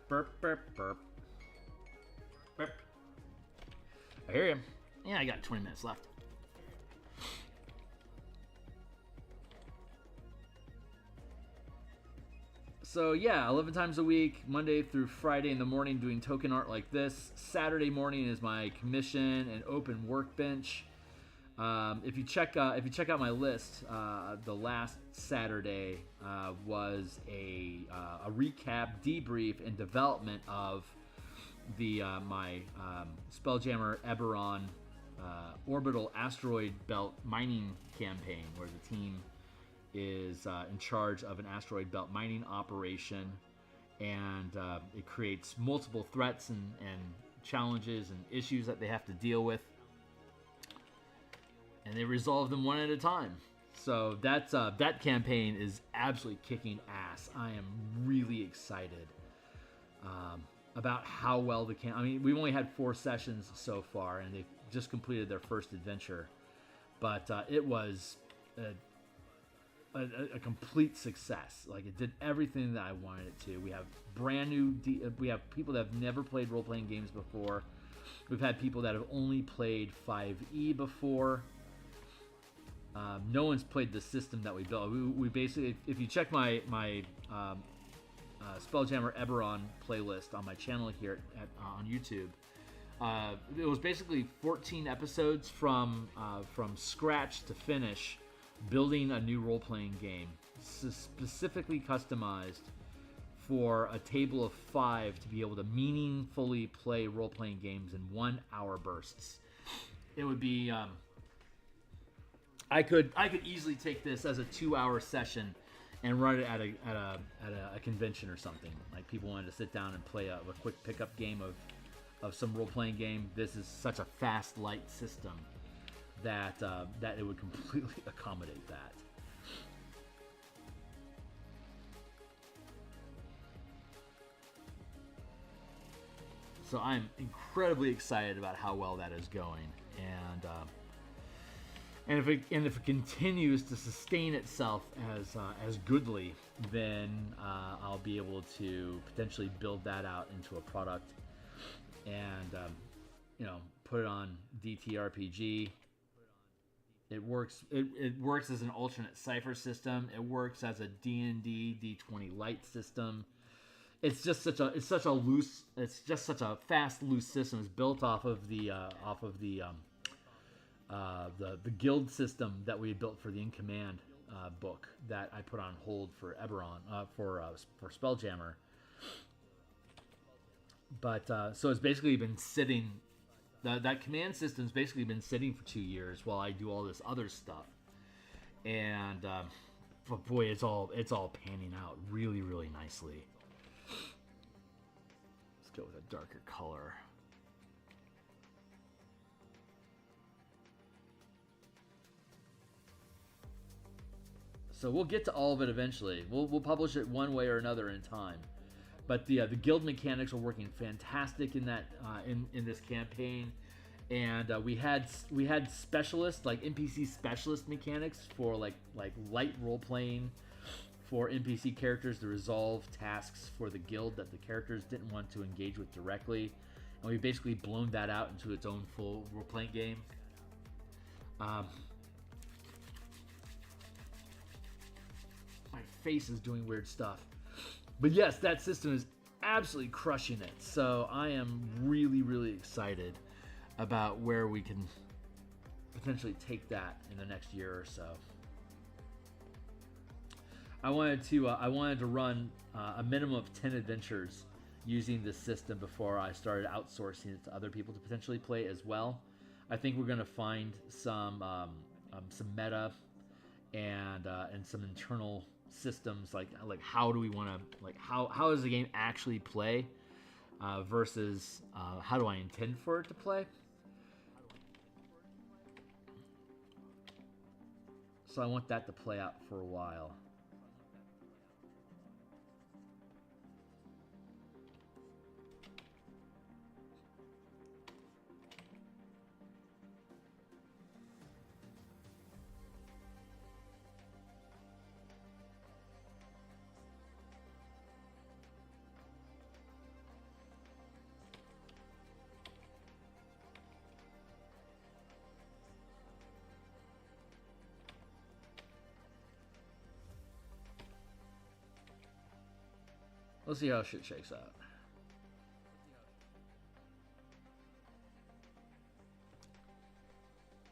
Burp, burp, burp. Burp. I hear you. Yeah, I got 20 minutes left. So yeah, 11 times a week, Monday through Friday in the morning doing token art like this. Saturday morning is my commission and open workbench. If you check out my list, the last Saturday was a recap, debrief, and development of the my Spelljammer Eberron orbital asteroid belt mining campaign, where the team is in charge of an asteroid belt mining operation, and it creates multiple threats and challenges and issues that they have to deal with. And they resolve them one at a time. So that's that campaign is absolutely kicking ass. I am really excited about how well I mean, we've only had 4 sessions so far, and they've just completed their first adventure. But it was a complete success. Like, it did everything that I wanted it to. We have brand new. We have people that have never played role-playing games before. We've had people that have only played 5e before. No one's played the system that we built. We basically, if you check my Spelljammer Eberron playlist on my channel here on YouTube, it was basically 14 episodes from scratch to finish, building a new role-playing game specifically customized for a table of 5 to be able to meaningfully play role-playing games in 1 hour bursts. It would be I could easily take this as a 2-hour session and run it at a convention or something. Like people wanted to sit down and play a quick pickup game of some role-playing game. This is such a fast, light system that that it would completely accommodate that. So I'm incredibly excited about how well that is going, and if it continues to sustain itself as goodly, then I'll be able to potentially build that out into a product, and put it on ttrpg. It works. It works as an alternate cipher system. It works as a D&D D20 light system. It's just such a fast, loose system. It's built off of the guild system that we had built for the In Command book that I put on hold for Eberron for Spelljammer. But so it's basically been sitting. That command system's basically been sitting for 2 years while I do all this other stuff, and but boy, it's all panning out really, really nicely. Let's go with a darker color. So we'll get to all of it eventually. We'll publish it one way or another in time. But the guild mechanics are working fantastic in that in this campaign, and we had specialists, like NPC specialist mechanics for like light role playing for NPC characters to resolve tasks for the guild that the characters didn't want to engage with directly, and we basically blown that out into its own full role playing game. My face is doing weird stuff. But yes, that system is absolutely crushing it. So I am really, really excited about where we can potentially take that in the next year or so. I wanted to run a minimum of 10 adventures using this system before I started outsourcing it to other people to potentially play as well. I think we're going to find some meta and some internal systems, like how do we want to, like how does the game actually play versus how do I intend for it to play. So I want that to play out for a while. Let's see how shit shakes out.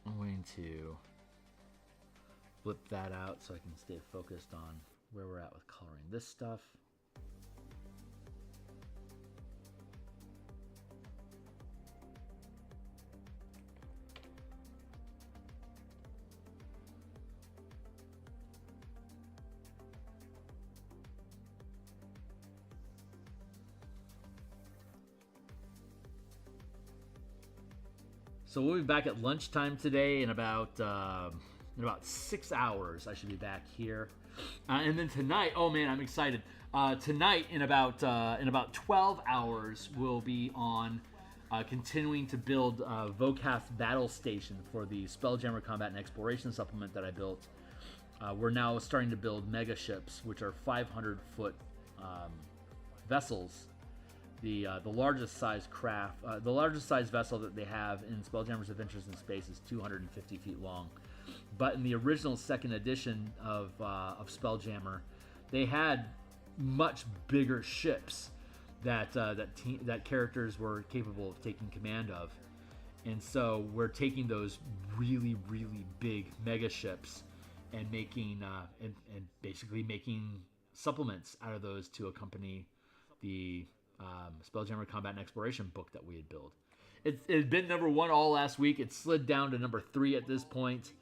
I'm going to flip that out so I can stay focused on where we're at with coloring this stuff. So we'll be back at lunchtime today in about 6 hours. I should be back here, and then tonight. Oh man, I'm excited! Tonight in about 12 hours, we'll be on continuing to build Vokath Battle Station for the Spelljammer Combat and Exploration supplement that I built. We're now starting to build mega ships, which are 500-foot vessels. The largest size craft, the largest size vessel that they have in Spelljammer's Adventures in Space is 250 feet long. But in the original second edition of Spelljammer, they had much bigger ships that characters were capable of taking command of, and so we're taking those really, really big mega ships and making and basically making supplements out of those to accompany the Spelljammer Combat and Exploration book that we had built. It had been number 1 all last week. It slid down to number 3 at this point.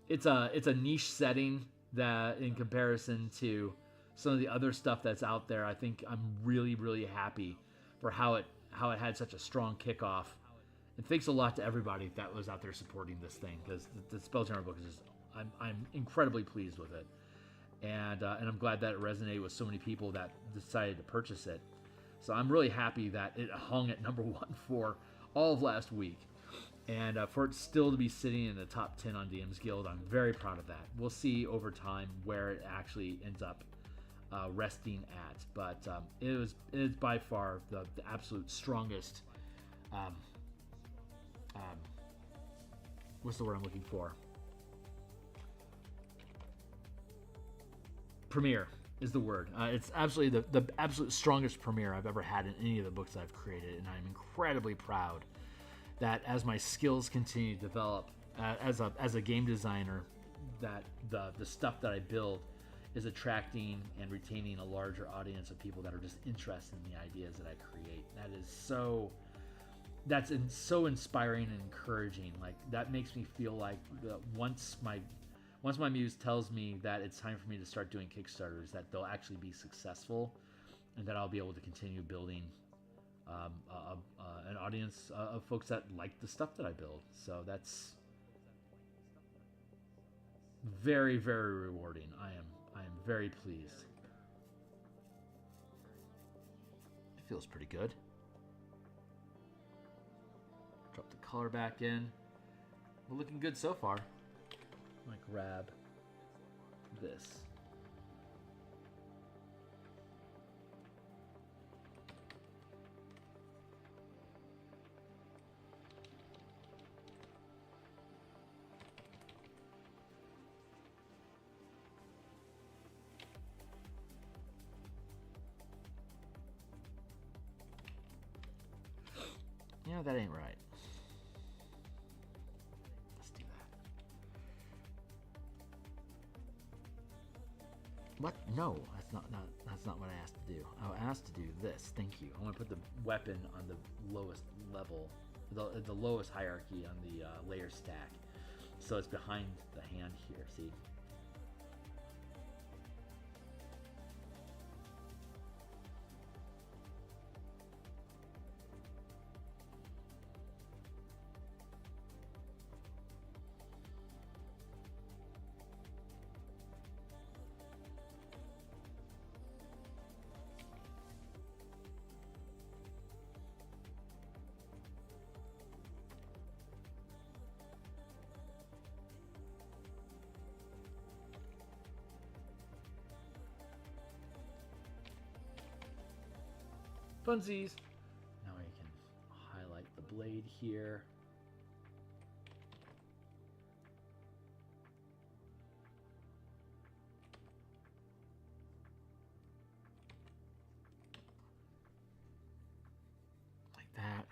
It's a niche setting that, in comparison to some of the other stuff that's out there, I think I'm really, really happy for how it had such a strong kickoff. And thanks a lot to everybody that was out there supporting this thing, because the Spelljammer book is just, I'm incredibly pleased with it, and I'm glad that it resonated with so many people that decided to purchase it. So I'm really happy that it hung at number 1 for all of last week, and for it still to be sitting in the top 10 on DMsGuild, I'm very proud of that. We'll see over time where it actually ends up resting at, but it is by far the absolute strongest. What's the word I'm looking for? Premiere is the word. It's absolutely the absolute strongest premiere I've ever had in any of the books I've created, and I'm incredibly proud that as my skills continue to develop as a game designer, that the stuff that I build is attracting and retaining a larger audience of people that are just interested in the ideas that I create. That's so inspiring and encouraging. Like, that makes me feel like once my muse tells me that it's time for me to start doing Kickstarters, that they'll actually be successful, and that I'll be able to continue building an audience of folks that like the stuff that I build. So that's very, very rewarding. I am very pleased. It feels pretty good. Drop the color back in. We're looking good so far. I'm gonna grab this. You know, that ain't right. Let's do that. What? No, that's not what I asked to do. I asked to do this. Thank you. I want to put the weapon on the lowest level, the lowest hierarchy on the layer stack. So it's behind the hand here. See? Funsies. Now I can highlight the blade here. Like that.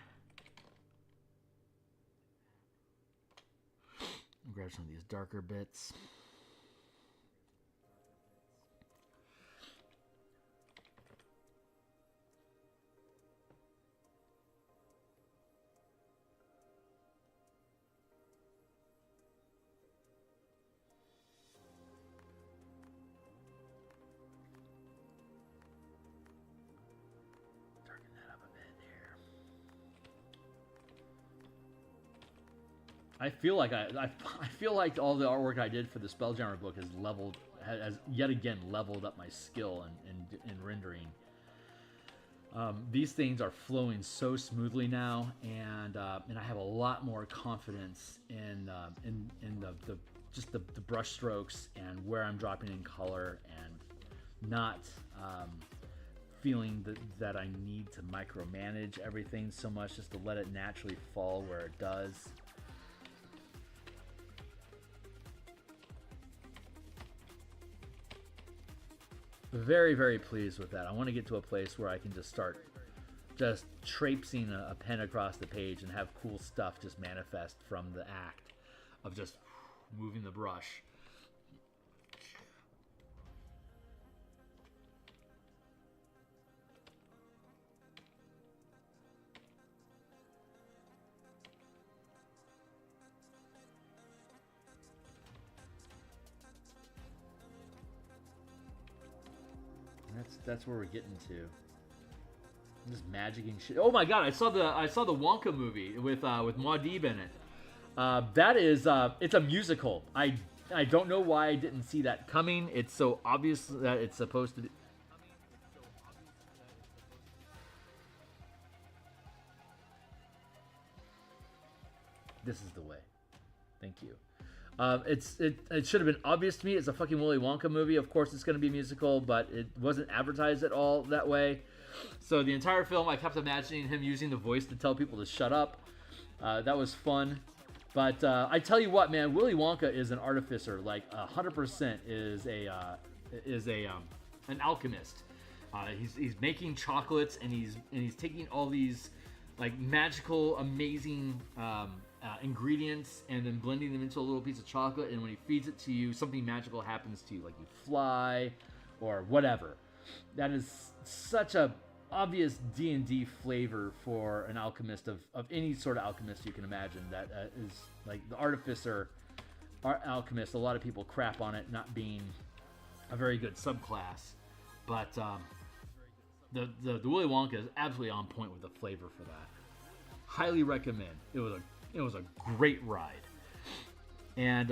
I'll grab some of these darker bits. I feel like all the artwork I did for the Spelljammer book has yet again leveled up my skill in rendering. These things are flowing so smoothly now, and I have a lot more confidence in the brush strokes and where I'm dropping in color, and not feeling that I need to micromanage everything so much, just to let it naturally fall where it does. Very, very pleased with that. I want to get to a place where I can just start just traipsing a pen across the page and have cool stuff just manifest from the act of just moving the brush. that's where we're getting to. I'm just magicking shit. Oh my god! I saw the Wonka movie with Muad'Dib in it. That is it's a musical. I don't know why I didn't see that coming. It's so obvious that it's supposed to be. This is the way. Thank you. It should have been obvious to me. It's a fucking Willy Wonka movie. Of course, it's going to be musical, but it wasn't advertised at all that way. So the entire film, I kept imagining him using the voice to tell people to shut up. That was fun. But I tell you what, man, Willy Wonka is an artificer. Like 100% is an alchemist. He's making chocolates, and he's taking all these like magical, amazing ingredients and then blending them into a little piece of chocolate. And when he feeds it to you, something magical happens to you, like you fly or whatever. That is such a obvious D&D flavor for an alchemist of any sort of alchemist you can imagine. That is like the artificer, alchemist. A lot of people crap on it not being a very good subclass, but the Willy Wonka is absolutely on point with the flavor for that. Highly recommend. It was a great ride, and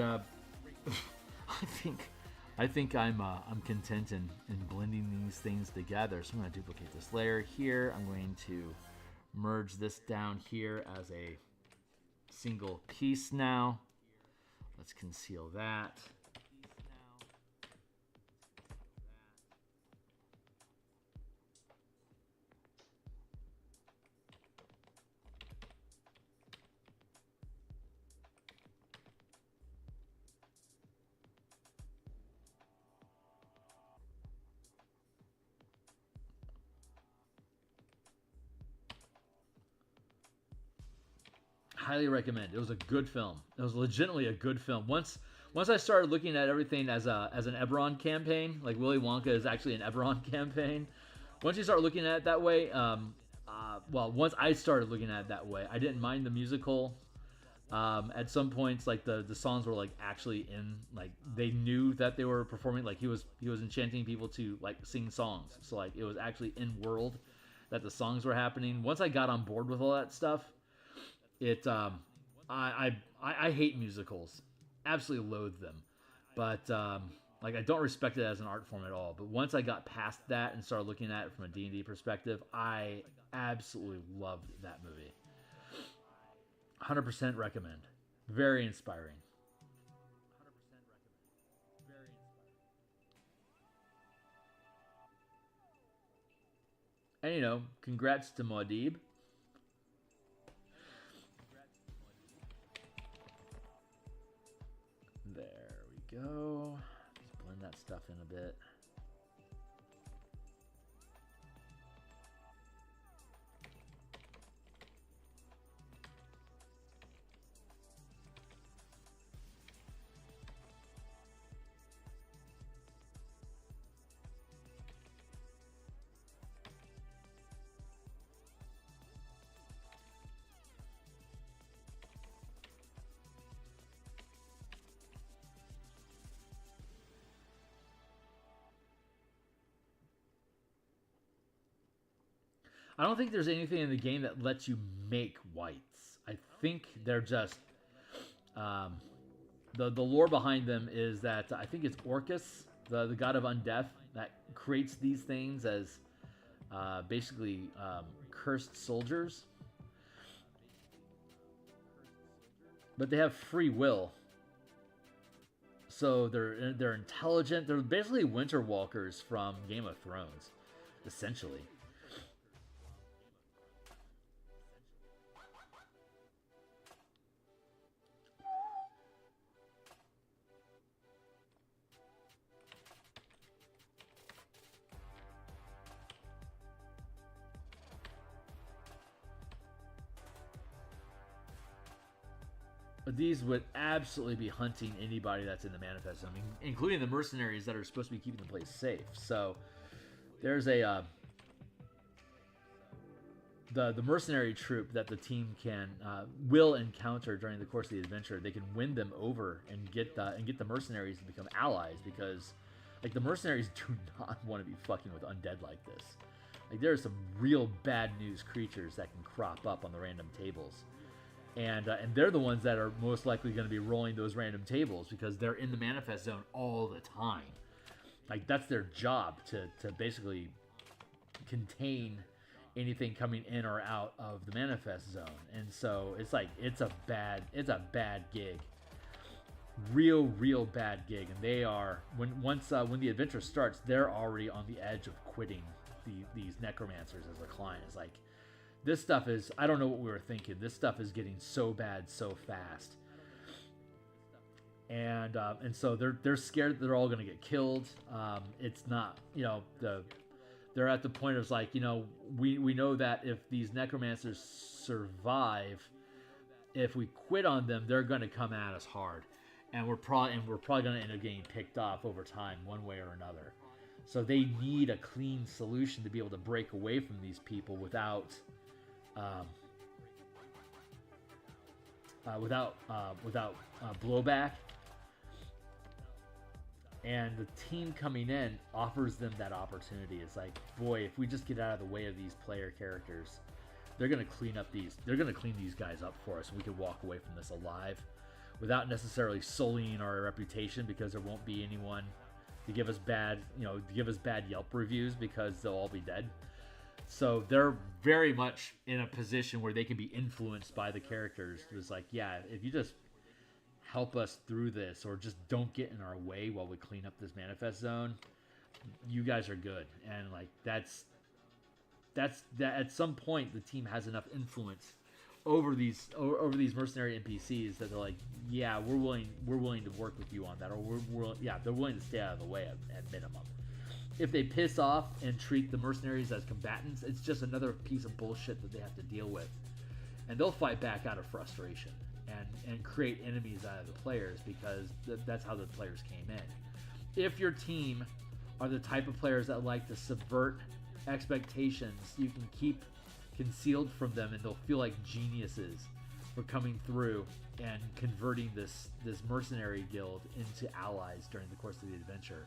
I think I'm content in blending these things together. So I'm going to duplicate this layer here. I'm going to merge this down here as a single piece now. Let's conceal that. Highly recommend. It was a good film. It was legitimately a good film. Once I started looking at everything as an Eberron campaign, like Willy Wonka is actually an Eberron campaign. Once you start looking at it that way, once I started looking at it that way, I didn't mind the musical. At some points, like the songs were like actually in, like they knew that they were performing. Like he was enchanting people to like sing songs. So like it was actually in world that the songs were happening. Once I got on board with all that stuff. I hate musicals, absolutely loathe them, but like I don't respect it as an art form at all. But once I got past that and started looking at it from a D&D perspective, I absolutely loved that movie. 100% recommend. Very inspiring. And you know, congrats to Muad'Dib. Go. Just blend that stuff in a bit. I don't think there's anything in the game that lets you make whites. I think they're just the lore behind them is that I think it's Orcus, the god of undeath, that creates these things as basically cursed soldiers. But they have free will, so they're intelligent. They're basically Winter Walkers from Game of Thrones, essentially. These would absolutely be hunting anybody that's in the manifest. I mean, including the mercenaries that are supposed to be keeping the place safe. So there's a the mercenary troop that the team will encounter during the course of the adventure. They can win them over and get the mercenaries to become allies, because Like, the mercenaries do not want to be fucking with undead like this. Like, there are some real bad news creatures that can crop up on the random tables. And they're the ones that are most likely going to be rolling those random tables because they're in the manifest zone all the time. Like, that's their job to basically contain anything coming in or out of the manifest zone. And so it's like, it's a bad gig. Real bad gig. And they are, when the adventure starts, they're already on the edge of quitting these necromancers as a client. It's like, this stuff is, I don't know what we were thinking. This stuff is getting so bad so fast. And so they're scared that they're all going to get killed. It's not, they're at the point of like, we know that if these necromancers survive, if we quit on them, they're going to come at us hard. And we're probably going to end up getting picked off over time, one way or another. So they need a clean solution to be able to break away from these people without blowback. And the team coming in offers them that opportunity. It's like, boy, if we just get out of the way of these player characters, they're gonna clean these guys up for us, and we can walk away from this alive, without necessarily sullying our reputation, because there won't be anyone to give us bad Yelp reviews because they'll all be dead. So they're very much in a position where they can be influenced by the characters. It's like, yeah, if you just help us through this, or just don't get in our way while we clean up this manifest zone, you guys are good. And like, that's at some point the team has enough influence over these mercenary NPCs that they're like, yeah, we're willing to work with you on that, or they're willing to stay out of the way at minimum. If they piss off and treat the mercenaries as combatants, it's just another piece of bullshit that they have to deal with, and they'll fight back out of frustration and create enemies out of the players, because that's how the players came in. If your team are the type of players that like to subvert expectations, you can keep concealed from them, and they'll feel like geniuses for coming through and converting this mercenary guild into allies during the course of the adventure.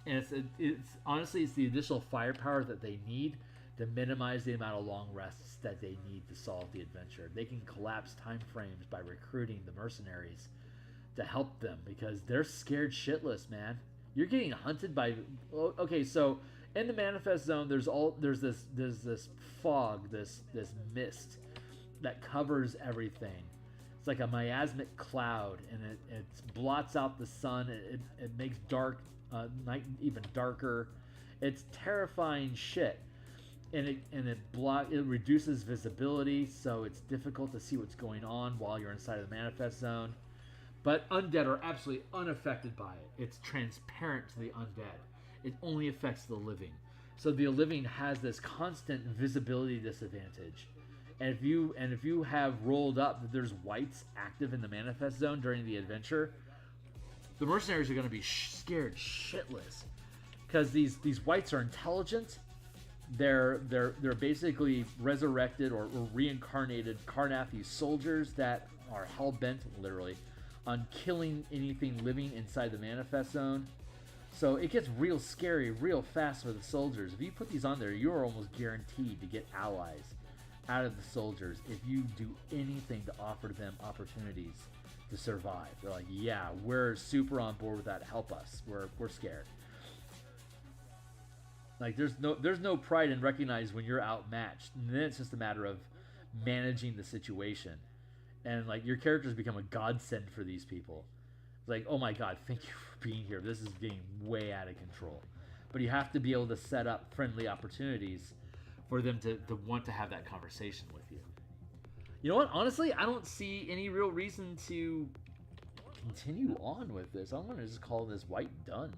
And it's honestly, it's the additional firepower that they need to minimize the amount of long rests that they need to solve the adventure. They can collapse time frames by recruiting the mercenaries to help them, because they're scared shitless, man. You're getting hunted by... Okay, so in the manifest zone, there's this fog, this mist that covers everything. It's like a miasmic cloud, and it blots out the sun. It makes night even darker. It's terrifying shit, and it reduces visibility, so it's difficult to see what's going on while you're inside of the manifest zone. But undead are absolutely unaffected by it. It's transparent to the undead. It only affects the living. So the living has this constant visibility disadvantage. And if you have rolled up that there's whites active in the manifest zone during the adventure, the mercenaries are going to be scared shitless, because these whites are intelligent. They're basically resurrected or reincarnated Carnathy soldiers that are hell bent, literally, on killing anything living inside the manifest zone. So it gets real scary real fast for the soldiers. If you put these on there, you're almost guaranteed to get allies out of the soldiers if you do anything to offer them opportunities to survive. They're like, yeah, we're super on board with that. Help us. We're scared. Like, there's no pride in recognizing when you're outmatched. And then it's just a matter of managing the situation. And like, your characters become a godsend for these people. It's like, oh my god, thank you for being here. This is getting way out of control. But you have to be able to set up friendly opportunities for them to want to have that conversation with you. You know what? Honestly, I don't see any real reason to continue on with this. I'm going to just call this white done.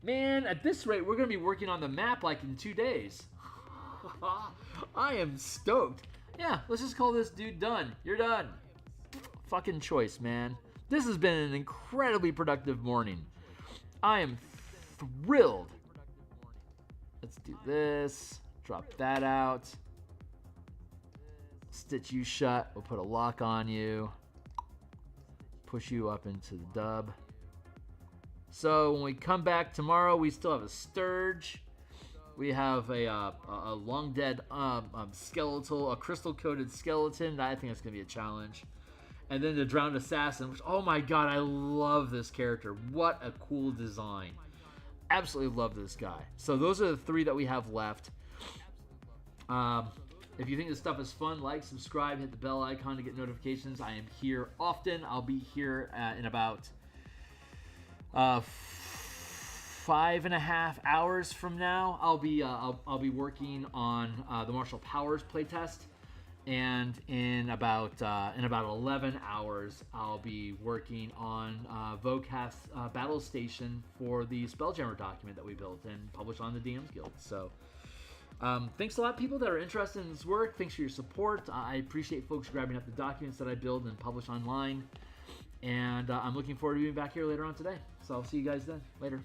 Man, at this rate, we're going to be working on the map like in 2 days. I am stoked. Yeah, let's just call this dude done. You're done. Fucking choice, man. This has been an incredibly productive morning. I am thrilled. Let's do this. Drop that out. Stitch you shut. We'll put a lock on you. Push you up into the dub. So when we come back tomorrow, we still have a Theurgy. We have a long dead skeletal, a crystal-coated skeleton. I think that's going to be a challenge. And then the Drowned Assassin, which, oh my god, I love this character. What a cool design. Absolutely love this guy. So those are the 3 that we have left. If you think this stuff is fun, like, subscribe, hit the bell icon to get notifications. I am here often. I'll be here in about 5.5 hours from now. I'll be working on the Martial Powers playtest, and in about 11 hours I'll be working on Vocast's Battle Station for the Spelljammer document that we built and published on the DMsGuild. So thanks a lot, people that are interested in this work. Thanks for your support. I appreciate folks grabbing up the documents that I build and publish online. And I'm looking forward to being back here later on today. So I'll see you guys then. Later.